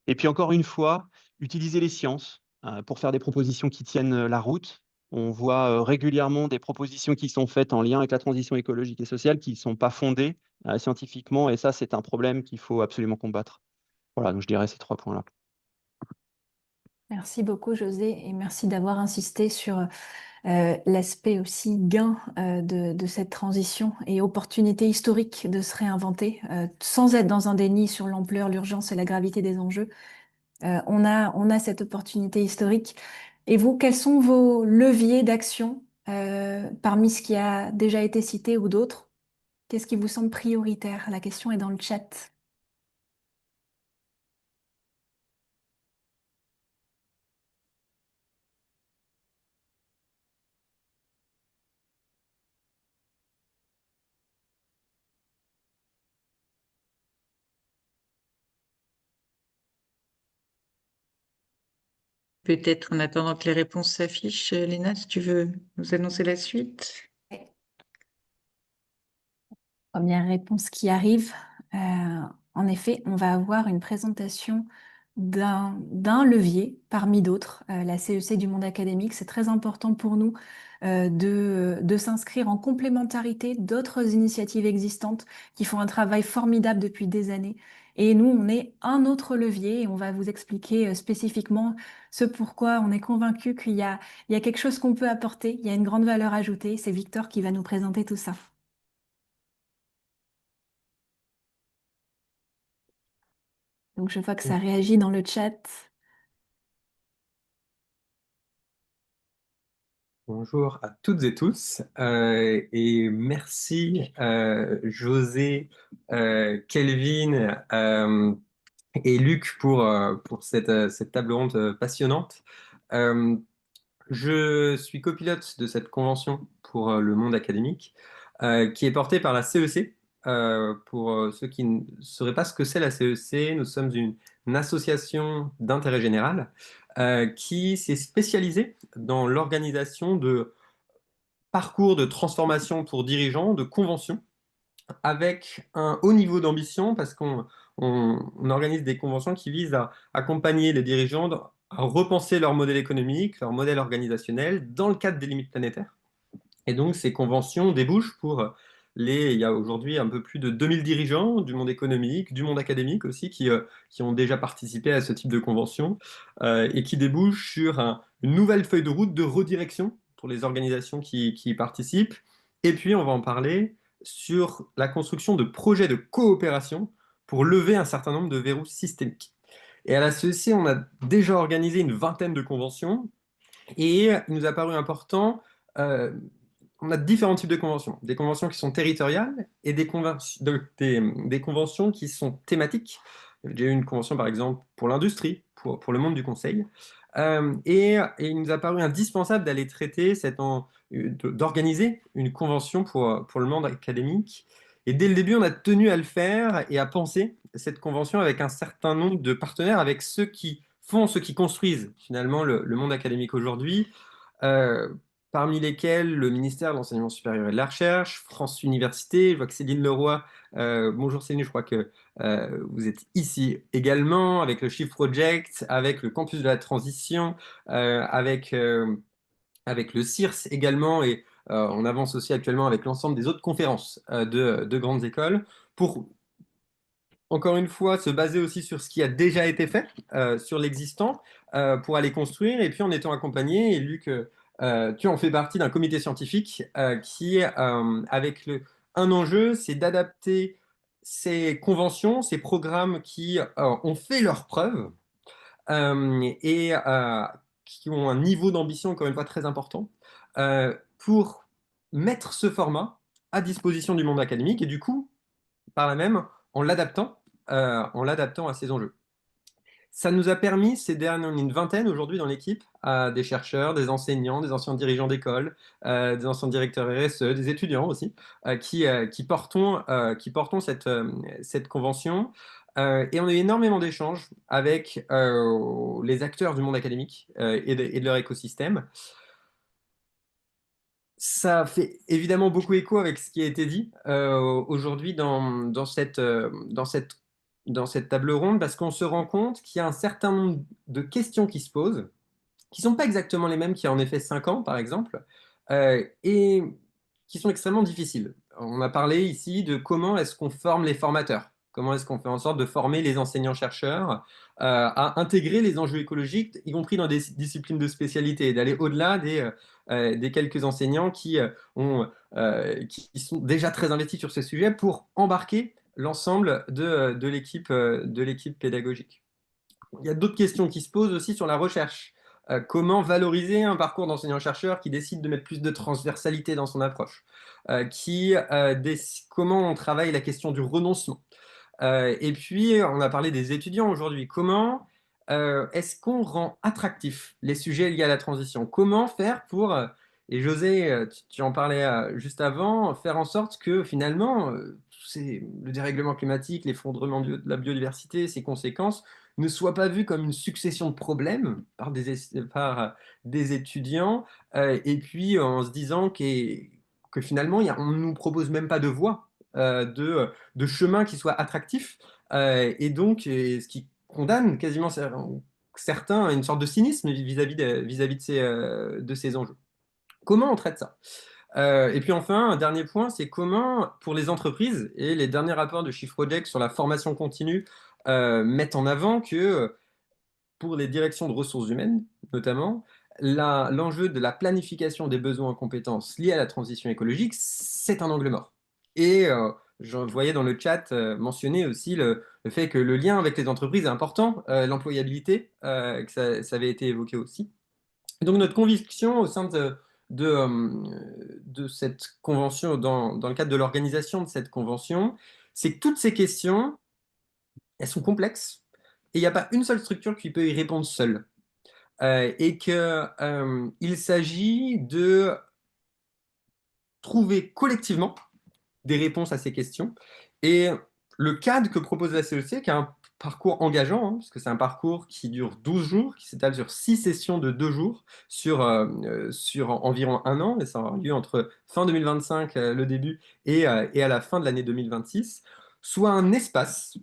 Et puis encore une fois, utiliser les sciences pour faire des propositions qui tiennent la route. On voit régulièrement des propositions qui sont faites en lien avec la transition écologique et sociale qui ne sont pas fondées scientifiquement, et ça, c'est un problème qu'il faut absolument combattre. Voilà, donc je dirais ces 3 points-là. Merci beaucoup, José, et merci d'avoir insisté sur l'aspect aussi gain de cette transition et opportunité historique de se réinventer sans être dans un déni sur l'ampleur, l'urgence et la gravité des enjeux. On a cette opportunité historique. Et vous, quels sont vos leviers d'action parmi ce qui a déjà été cité ou d'autres? Qu'est-ce qui vous semble prioritaire? La question est dans le chat. Peut-être en attendant que les réponses s'affichent, Léna, si tu veux nous annoncer la suite. Première réponse qui arrive. En effet, on va avoir une présentation d'un levier parmi d'autres, la CEC du monde académique. C'est très important pour nous de s'inscrire en complémentarité d'autres initiatives existantes qui font un travail formidable depuis des années. Et nous, on est un autre levier et on va vous expliquer spécifiquement ce pourquoi on est convaincu il y a quelque chose qu'on peut apporter, il y a une grande valeur ajoutée. C'est Victor qui va nous présenter tout ça. Donc, je vois que ça réagit dans le chat. Bonjour à toutes et tous et merci José, Kelvin et Luc pour cette table ronde passionnante. Euh, je suis copilote de cette convention pour le monde académique qui est portée par la CEC. Pour ceux qui ne sauraient pas ce que c'est la CEC, nous sommes une association d'intérêt général qui s'est spécialisée dans l'organisation de parcours de transformation pour dirigeants, de conventions, avec un haut niveau d'ambition, parce qu'on organise des conventions qui visent à accompagner les dirigeants à repenser leur modèle économique, leur modèle organisationnel, dans le cadre des limites planétaires. Et donc, ces conventions débouchent pour il y a aujourd'hui un peu plus de 2000 dirigeants du monde économique, du monde académique aussi, qui ont déjà participé à ce type de convention, et qui débouchent sur une nouvelle feuille de route de redirection pour les organisations qui y participent. Et puis, on va en parler sur la construction de projets de coopération pour lever un certain nombre de verrous systémiques. Et à la CEC, on a déjà organisé une vingtaine de conventions, et il nous a paru important on a différents types de conventions. Des conventions qui sont territoriales et des conventions qui sont thématiques. J'ai eu une convention, par exemple, pour l'industrie, pour le monde du conseil. Et il nous a paru indispensable d'aller traiter, d'organiser une convention pour le monde académique. Et dès le début, on a tenu à le faire et à penser cette convention avec un certain nombre de partenaires, avec ceux qui construisent finalement le monde académique aujourd'hui. Euh, Parmi lesquels le ministère de l'Enseignement supérieur et de la Recherche, France Université, je vois que Céline Leroy, bonjour Céline, je crois que vous êtes ici également, avec le Shift Project, avec le Campus de la Transition, avec le CIRS également, et on avance aussi actuellement avec l'ensemble des autres conférences de grandes écoles, pour encore une fois, se baser aussi sur ce qui a déjà été fait, sur l'existant, pour aller construire, et puis en étant accompagné, et Luc, tu en fais partie d'un comité scientifique qui, avec un enjeu, c'est d'adapter ces conventions, ces programmes qui ont fait leurs preuves et qui ont un niveau d'ambition, encore une fois, très important, pour mettre ce format à disposition du monde académique, et du coup, par là même, en l'adaptant à ces enjeux. Ça nous a permis, ces dernières, une vingtaine aujourd'hui dans l'équipe, des chercheurs, des enseignants, des anciens dirigeants d'école, des anciens directeurs RSE, des étudiants aussi, qui portons cette convention. Et on a eu énormément d'échanges avec les acteurs du monde académique et de leur écosystème. Ça fait évidemment beaucoup écho avec ce qui a été dit aujourd'hui dans cette table ronde, parce qu'on se rend compte qu'il y a un certain nombre de questions qui se posent, qui ne sont pas exactement les mêmes qu'il y a en effet 5 ans, par exemple, et qui sont extrêmement difficiles. On a parlé ici de comment est-ce qu'on forme les formateurs, comment est-ce qu'on fait en sorte de former les enseignants-chercheurs à intégrer les enjeux écologiques, y compris dans des disciplines de spécialité, et d'aller au-delà des quelques enseignants qui sont déjà très investis sur ce sujet pour embarquer l'ensemble de l'équipe pédagogique. Il y a d'autres questions qui se posent aussi sur la recherche. Comment valoriser un parcours d'enseignant-chercheur qui décide de mettre plus de transversalité dans son approche, comment on travaille la question du renoncement. Et puis, on a parlé des étudiants aujourd'hui. Comment est-ce qu'on rend attractif les sujets liés à la transition? Comment faire pour, et José, tu en parlais juste avant, faire en sorte que finalement, le dérèglement climatique, l'effondrement de la biodiversité, ses conséquences, ne soient pas vus comme une succession de problèmes par des étudiants, et puis en se disant que finalement, on ne nous propose même pas de voie, de chemin qui soit attractif, et donc ce qui condamne quasiment certains à une sorte de cynisme vis-à-vis de ces enjeux. Comment on traite ça? Et puis enfin, un dernier point, c'est comment, pour les entreprises, et les derniers rapports de Shift Project sur la formation continue mettent en avant que pour les directions de ressources humaines, notamment, l'enjeu de la planification des besoins en compétences liés à la transition écologique, c'est un angle mort. Et je voyais dans le chat mentionner aussi le fait que le lien avec les entreprises est important, l'employabilité, que ça avait été évoqué aussi. Donc notre conviction au sein de cette convention, dans le cadre de l'organisation de cette convention, c'est que toutes ces questions, elles sont complexes et il n'y a pas une seule structure qui peut y répondre seule. Et qu'il s'agit de trouver collectivement des réponses à ces questions. Et le cadre que propose la CEC, qui est un parcours engageant, hein, puisque c'est un parcours qui dure 12 jours, qui s'étale sur 6 sessions de 2 jours, sur environ un an, et ça aura lieu entre fin 2025, le début, et à la fin de l'année 2026, soit un espace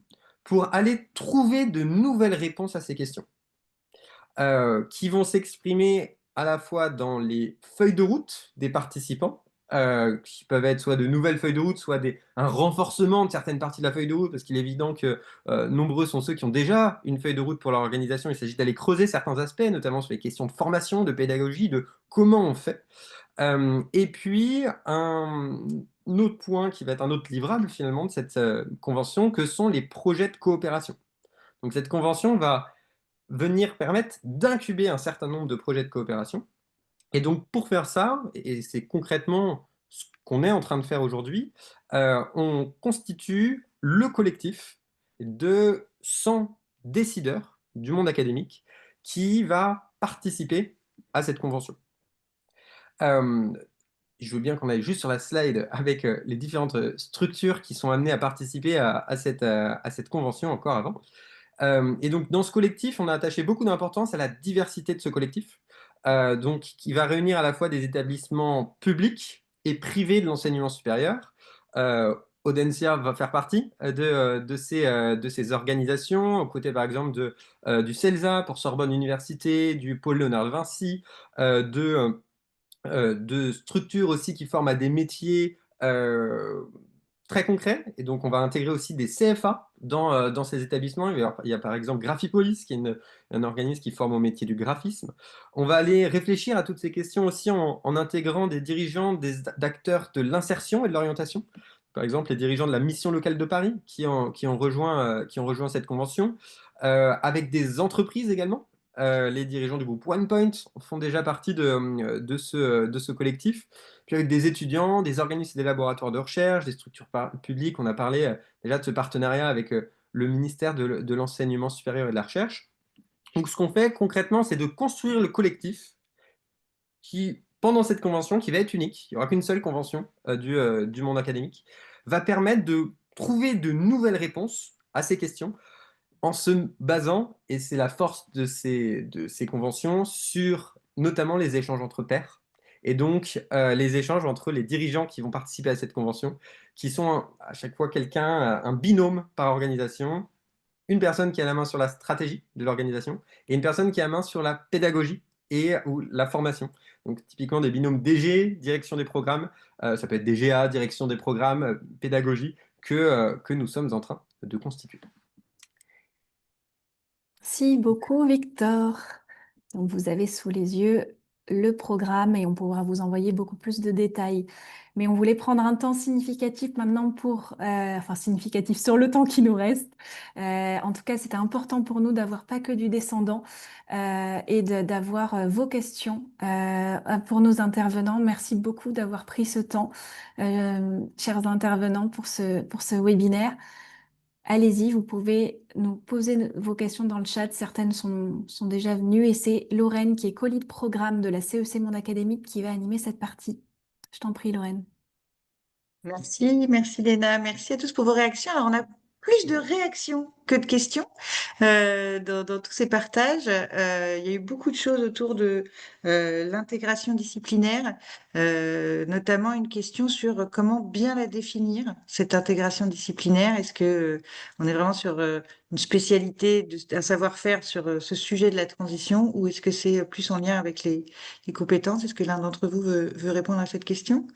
pour aller trouver de nouvelles réponses à ces questions, qui vont s'exprimer à la fois dans les feuilles de route des participants, qui peuvent être soit de nouvelles feuilles de route, soit un renforcement de certaines parties de la feuille de route, parce qu'il est évident que nombreux sont ceux qui ont déjà une feuille de route pour leur organisation. Il s'agit d'aller creuser certains aspects, notamment sur les questions de formation, de pédagogie, de comment on fait. Et puis, un autre point qui va être un autre livrable finalement de cette convention, que sont les projets de coopération. Donc cette convention va venir permettre d'incuber un certain nombre de projets de coopération. Et donc, pour faire ça, et c'est concrètement ce qu'on est en train de faire aujourd'hui, on constitue le collectif de 100 décideurs du monde académique qui va participer à cette convention. Je veux bien qu'on aille juste sur la slide avec les différentes structures qui sont amenées à participer à cette convention encore avant. Et donc, dans ce collectif, on a attaché beaucoup d'importance à la diversité de ce collectif, donc, qui va réunir à la fois des établissements publics et privés de l'enseignement supérieur. Audencia va faire partie de ces organisations, aux côtés par exemple du CELSA pour Sorbonne Université, du Pôle Léonard de Vinci, de structures aussi qui forment à des métiers très concrets. Et donc, on va intégrer aussi des CFA dans ces établissements. Il y a par exemple Graphipolis, qui est un organisme qui forme au métier du graphisme. On va aller réfléchir à toutes ces questions aussi en intégrant des dirigeants, d'acteurs de l'insertion et de l'orientation. Par exemple, les dirigeants de la mission locale de Paris qui ont rejoint cette convention, avec des entreprises également. Les dirigeants du groupe OnePoint font déjà partie de ce collectif. Puis avec des étudiants, des organismes et des laboratoires de recherche, des structures publiques. On a parlé déjà de ce partenariat avec le ministère de l'Enseignement supérieur et de la Recherche. Donc ce qu'on fait concrètement, c'est de construire le collectif qui, pendant cette convention, qui va être unique, il n'y aura qu'une seule convention du monde académique, va permettre de trouver de nouvelles réponses à ces questions en se basant, et c'est la force de ces conventions, sur notamment les échanges entre pairs, et donc les échanges entre les dirigeants qui vont participer à cette convention, qui sont à chaque fois un binôme par organisation, une personne qui a la main sur la stratégie de l'organisation, et une personne qui a la main sur la pédagogie ou la formation. Donc typiquement des binômes DG, direction des programmes, ça peut être DGA, direction des programmes, pédagogie, que nous sommes en train de constituer. Merci beaucoup, Victor. Donc, vous avez sous les yeux le programme et on pourra vous envoyer beaucoup plus de détails. Mais on voulait prendre un temps significatif maintenant enfin significatif sur le temps qui nous reste. En tout cas, c'était important pour nous d'avoir pas que du descendant et d'avoir vos questions pour nos intervenants. Merci beaucoup d'avoir pris ce temps, chers intervenants, pour ce webinaire. Allez-y, vous pouvez nous poser vos questions dans le chat. Certaines sont déjà venues et c'est Lorraine qui est co-lead programme de la CEC Monde Académique qui va animer cette partie. Je t'en prie, Lorraine. Merci Léna, merci à tous pour vos réactions. Alors, on a plus de réactions que de questions dans tous ces partages. Il y a eu beaucoup de choses autour de l'intégration disciplinaire, notamment une question sur comment bien la définir, cette intégration disciplinaire. Est-ce que on est vraiment sur une spécialité, un savoir-faire sur ce sujet de la transition, ou est-ce que c'est plus en lien avec les compétences? Est-ce que l'un d'entre vous veut répondre à cette question?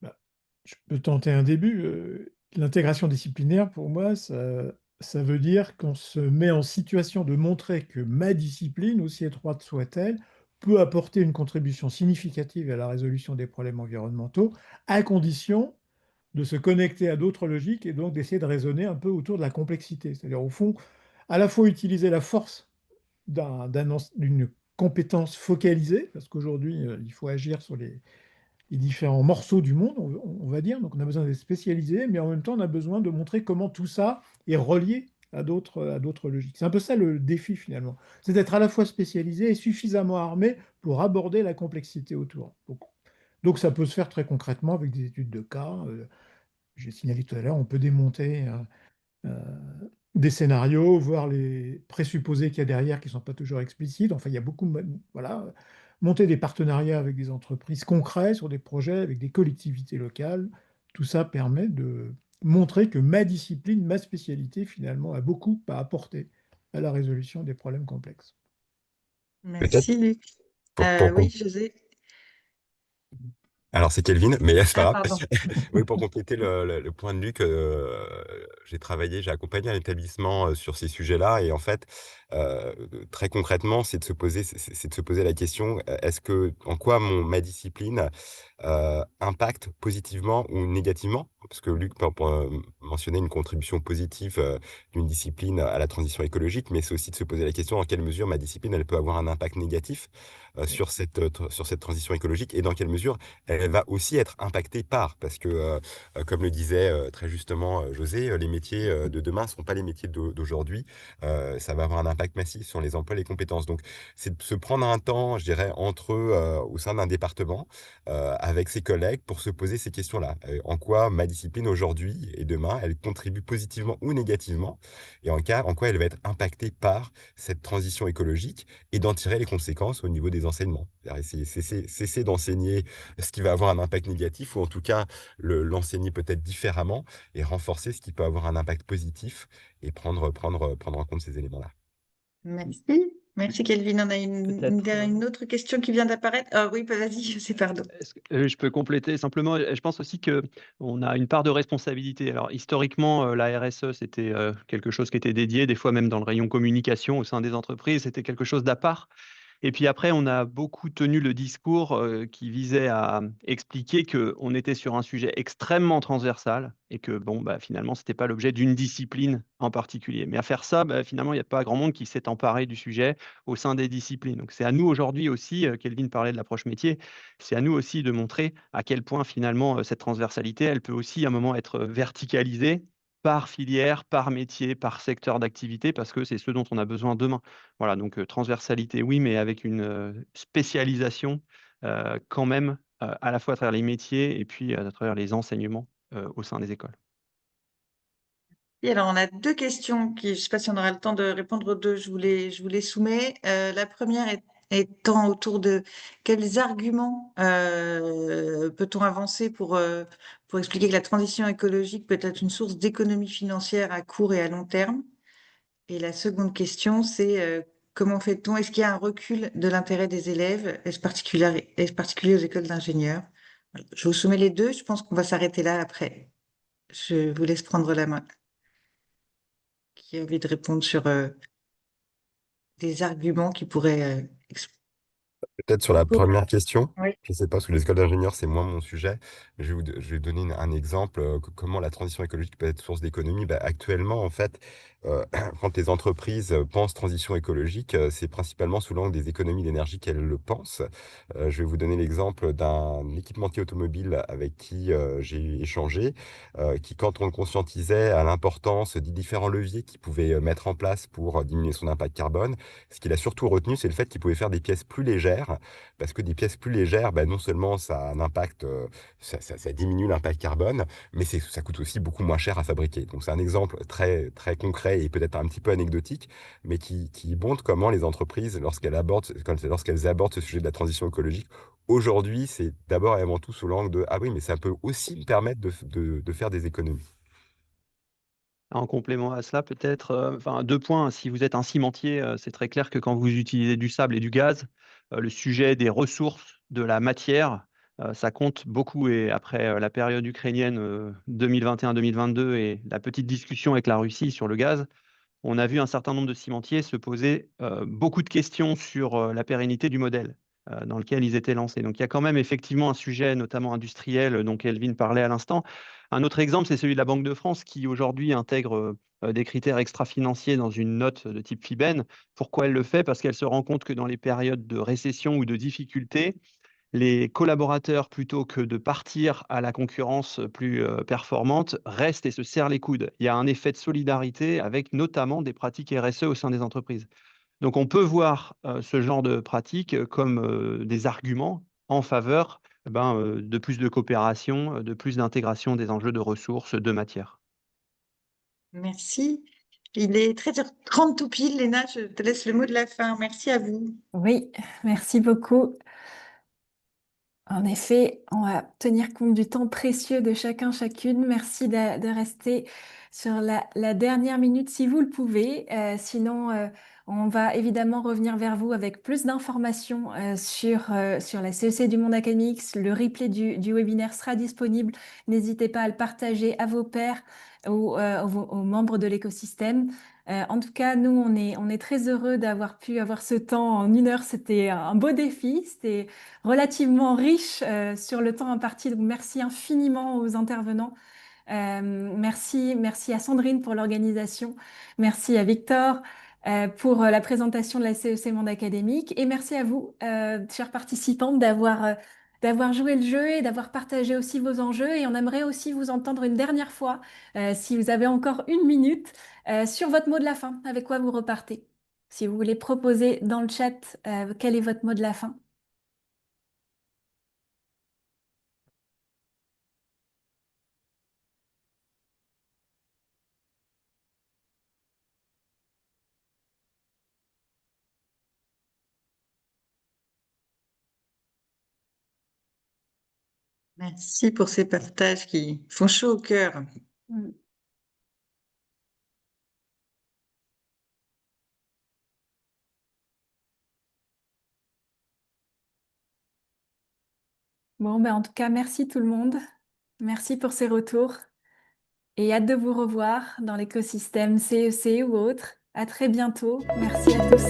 Bah, je peux tenter un début. L'intégration disciplinaire, pour moi, ça veut dire qu'on se met en situation de montrer que ma discipline, aussi étroite soit-elle, peut apporter une contribution significative à la résolution des problèmes environnementaux, à condition de se connecter à d'autres logiques et donc d'essayer de raisonner un peu autour de la complexité. C'est-à-dire, au fond, à la fois utiliser la force d'une compétence focalisée, parce qu'aujourd'hui, il faut agir sur les différents morceaux du monde, on va dire. Donc on a besoin d'être spécialisé, mais en même temps, on a besoin de montrer comment tout ça est relié à d'autres logiques. C'est un peu ça le défi finalement. C'est d'être à la fois spécialisé et suffisamment armé pour aborder la complexité autour. Donc ça peut se faire très concrètement avec des études de cas. J'ai signalé tout à l'heure, on peut démonter euh, des scénarios, voir les présupposés qu'il y a derrière qui ne sont pas toujours explicites. Enfin, il y a beaucoup, voilà, monter des partenariats avec des entreprises concrètes sur des projets avec des collectivités locales. Tout ça permet de montrer que ma discipline, ma spécialité, finalement, a beaucoup à apporter à la résolution des problèmes complexes. Peut-être Merci Luc. pour Oui, José. Alors c'est Kelvin, mais c'est pas Ah, grave. pardon. Oui, pour compléter le point de Luc, j'ai accompagné un établissement sur ces sujets-là, et en fait, euh, très concrètement, c'est de se poser la question, en quoi ma discipline impacte positivement ou négativement? Parce que Luc mentionnait une contribution positive d'une discipline à la transition écologique, mais c'est aussi de se poser la question dans quelle mesure ma discipline elle peut avoir un impact négatif sur cette transition écologique, et dans quelle mesure elle va aussi être impactée parce que, comme le disait très justement José, les métiers de demain ne seront pas les métiers d'aujourd'hui. Ça va avoir un impact massif sur les emplois et les compétences. Donc, c'est de se prendre un temps, je dirais, entre eux, au sein d'un département, avec ses collègues, pour se poser ces questions-là. En quoi ma discipline aujourd'hui et demain, elle contribue positivement ou négativement, et en quoi elle va être impactée par cette transition écologique, et d'en tirer les conséquences au niveau des enseignements. Cesser d'enseigner ce qui va avoir un impact négatif, ou en tout cas l'enseigner peut-être différemment, et renforcer ce qui peut avoir un impact positif, et prendre en compte ces éléments-là. Merci. Merci Kelvin. On a Peut-être. une autre question qui vient d'apparaître. Ah oui, vas-y, José, pardon. Est-ce que, je peux compléter simplement? Je pense aussi que on a une part de responsabilité. Alors historiquement, la RSE, c'était quelque chose qui était dédié, des fois même dans le rayon communication au sein des entreprises, c'était quelque chose d'à part. Et puis après, on a beaucoup tenu le discours qui visait à expliquer qu'on était sur un sujet extrêmement transversal et que bon, bah, finalement, ce n'était pas l'objet d'une discipline en particulier. Mais à faire ça, bah, finalement, il n'y a pas grand monde qui s'est emparé du sujet au sein des disciplines. Donc c'est à nous aujourd'hui aussi, Kelvin parlait de l'approche métier, c'est à nous aussi de montrer à quel point finalement cette transversalité, elle peut aussi à un moment être verticalisée par filière, par métier, par secteur d'activité, parce que c'est ce dont on a besoin demain. Voilà, donc transversalité, oui, mais avec une spécialisation quand même, à la fois à travers les métiers et puis à travers les enseignements au sein des écoles. Et alors, on a deux questions je ne sais pas si on aura le temps de répondre aux deux, je vous les soumets. La première étant autour de quels arguments peut-on avancer pour expliquer que la transition écologique peut être une source d'économie financière à court et à long terme? Et la seconde question, c'est comment fait-on? Est-ce qu'il y a un recul de l'intérêt des élèves, est-ce particulier aux écoles d'ingénieurs? Voilà. Je vous soumets les deux, je pense qu'on va s'arrêter là après. Je vous laisse prendre la main. Qui a envie de répondre sur des arguments qui pourraient... Peut-être sur la première question, Oui. je ne sais pas, sous les écoles d'ingénieurs, c'est moins mon sujet. Je vais donner un exemple, comment la transition écologique peut être source d'économie. Bah, actuellement, en fait, quand les entreprises pensent transition écologique, c'est principalement sous l'angle des économies d'énergie qu'elles le pensent. Je vais vous donner l'exemple d'un équipementier automobile avec qui j'ai échangé, qui, quand on le conscientisait à l'importance des différents leviers qu'il pouvait mettre en place pour diminuer son impact carbone, ce qu'il a surtout retenu, c'est le fait qu'il pouvait faire des pièces plus légères, légères, parce que des pièces plus légères, non seulement ça a un impact, ça diminue l'impact carbone, mais ça coûte aussi beaucoup moins cher à fabriquer. Donc c'est un exemple très, très concret et peut-être un petit peu anecdotique, mais qui montre comment les entreprises, lorsqu'elles abordent ce sujet de la transition écologique, aujourd'hui, c'est d'abord et avant tout sous l'angle de « Ah oui, mais ça peut aussi me permettre de faire des économies ». En complément à cela, peut-être, enfin 2 points. Si vous êtes un cimentier, c'est très clair que quand vous utilisez du sable et du gaz, le sujet des ressources, de la matière, ça compte beaucoup et après, la période ukrainienne, 2021-2022 et la petite discussion avec la Russie sur le gaz, on a vu un certain nombre de cimentiers se poser, beaucoup de questions sur, la pérennité du modèle, dans lequel ils étaient lancés. Donc il y a quand même effectivement un sujet, notamment industriel, dont Kelvin parlait à l'instant. Un autre exemple, c'est celui de la Banque de France qui aujourd'hui intègre, des critères extra-financiers dans une note de type FIBEN. Pourquoi elle le fait? Parce qu'elle se rend compte que dans les périodes de récession ou de difficulté, les collaborateurs, plutôt que de partir à la concurrence plus, performante, restent et se serrent les coudes. Il y a un effet de solidarité avec notamment des pratiques RSE au sein des entreprises. Donc on peut voir, ce genre de pratiques, comme, des arguments en faveur, de plus de coopération, de plus d'intégration des enjeux de ressources, de matières. Merci. Il est 13h30 tout pile, Léna, je te laisse le mot de la fin. Merci à vous. Oui, merci beaucoup. En effet, on va tenir compte du temps précieux de chacun, chacune. Merci de rester sur la dernière minute si vous le pouvez. Sinon, on va évidemment revenir vers vous avec plus d'informations sur la CEC du monde académique. Le replay du webinaire sera disponible. N'hésitez pas à le partager à vos pairs ou aux membres de l'écosystème. En tout cas, nous, on est très heureux d'avoir pu avoir ce temps en 1 heure. C'était un beau défi. C'était relativement riche sur le temps imparti. Donc, merci infiniment aux intervenants. Merci à Sandrine pour l'organisation. Merci à Victor pour la présentation de la CEC Monde Académique. Et merci à vous, chers participants, d'avoir joué le jeu et d'avoir partagé aussi vos enjeux. Et on aimerait aussi vous entendre une dernière fois, si vous avez encore 1 minute, sur votre mot de la fin, avec quoi vous repartez. Si vous voulez proposer dans le chat, quel est votre mot de la fin? Merci pour ces partages qui font chaud au cœur. Mm. Bon, ben, en tout cas, merci tout le monde. Merci pour ces retours et hâte de vous revoir dans l'écosystème CEC ou autre. À très bientôt. Merci à tous.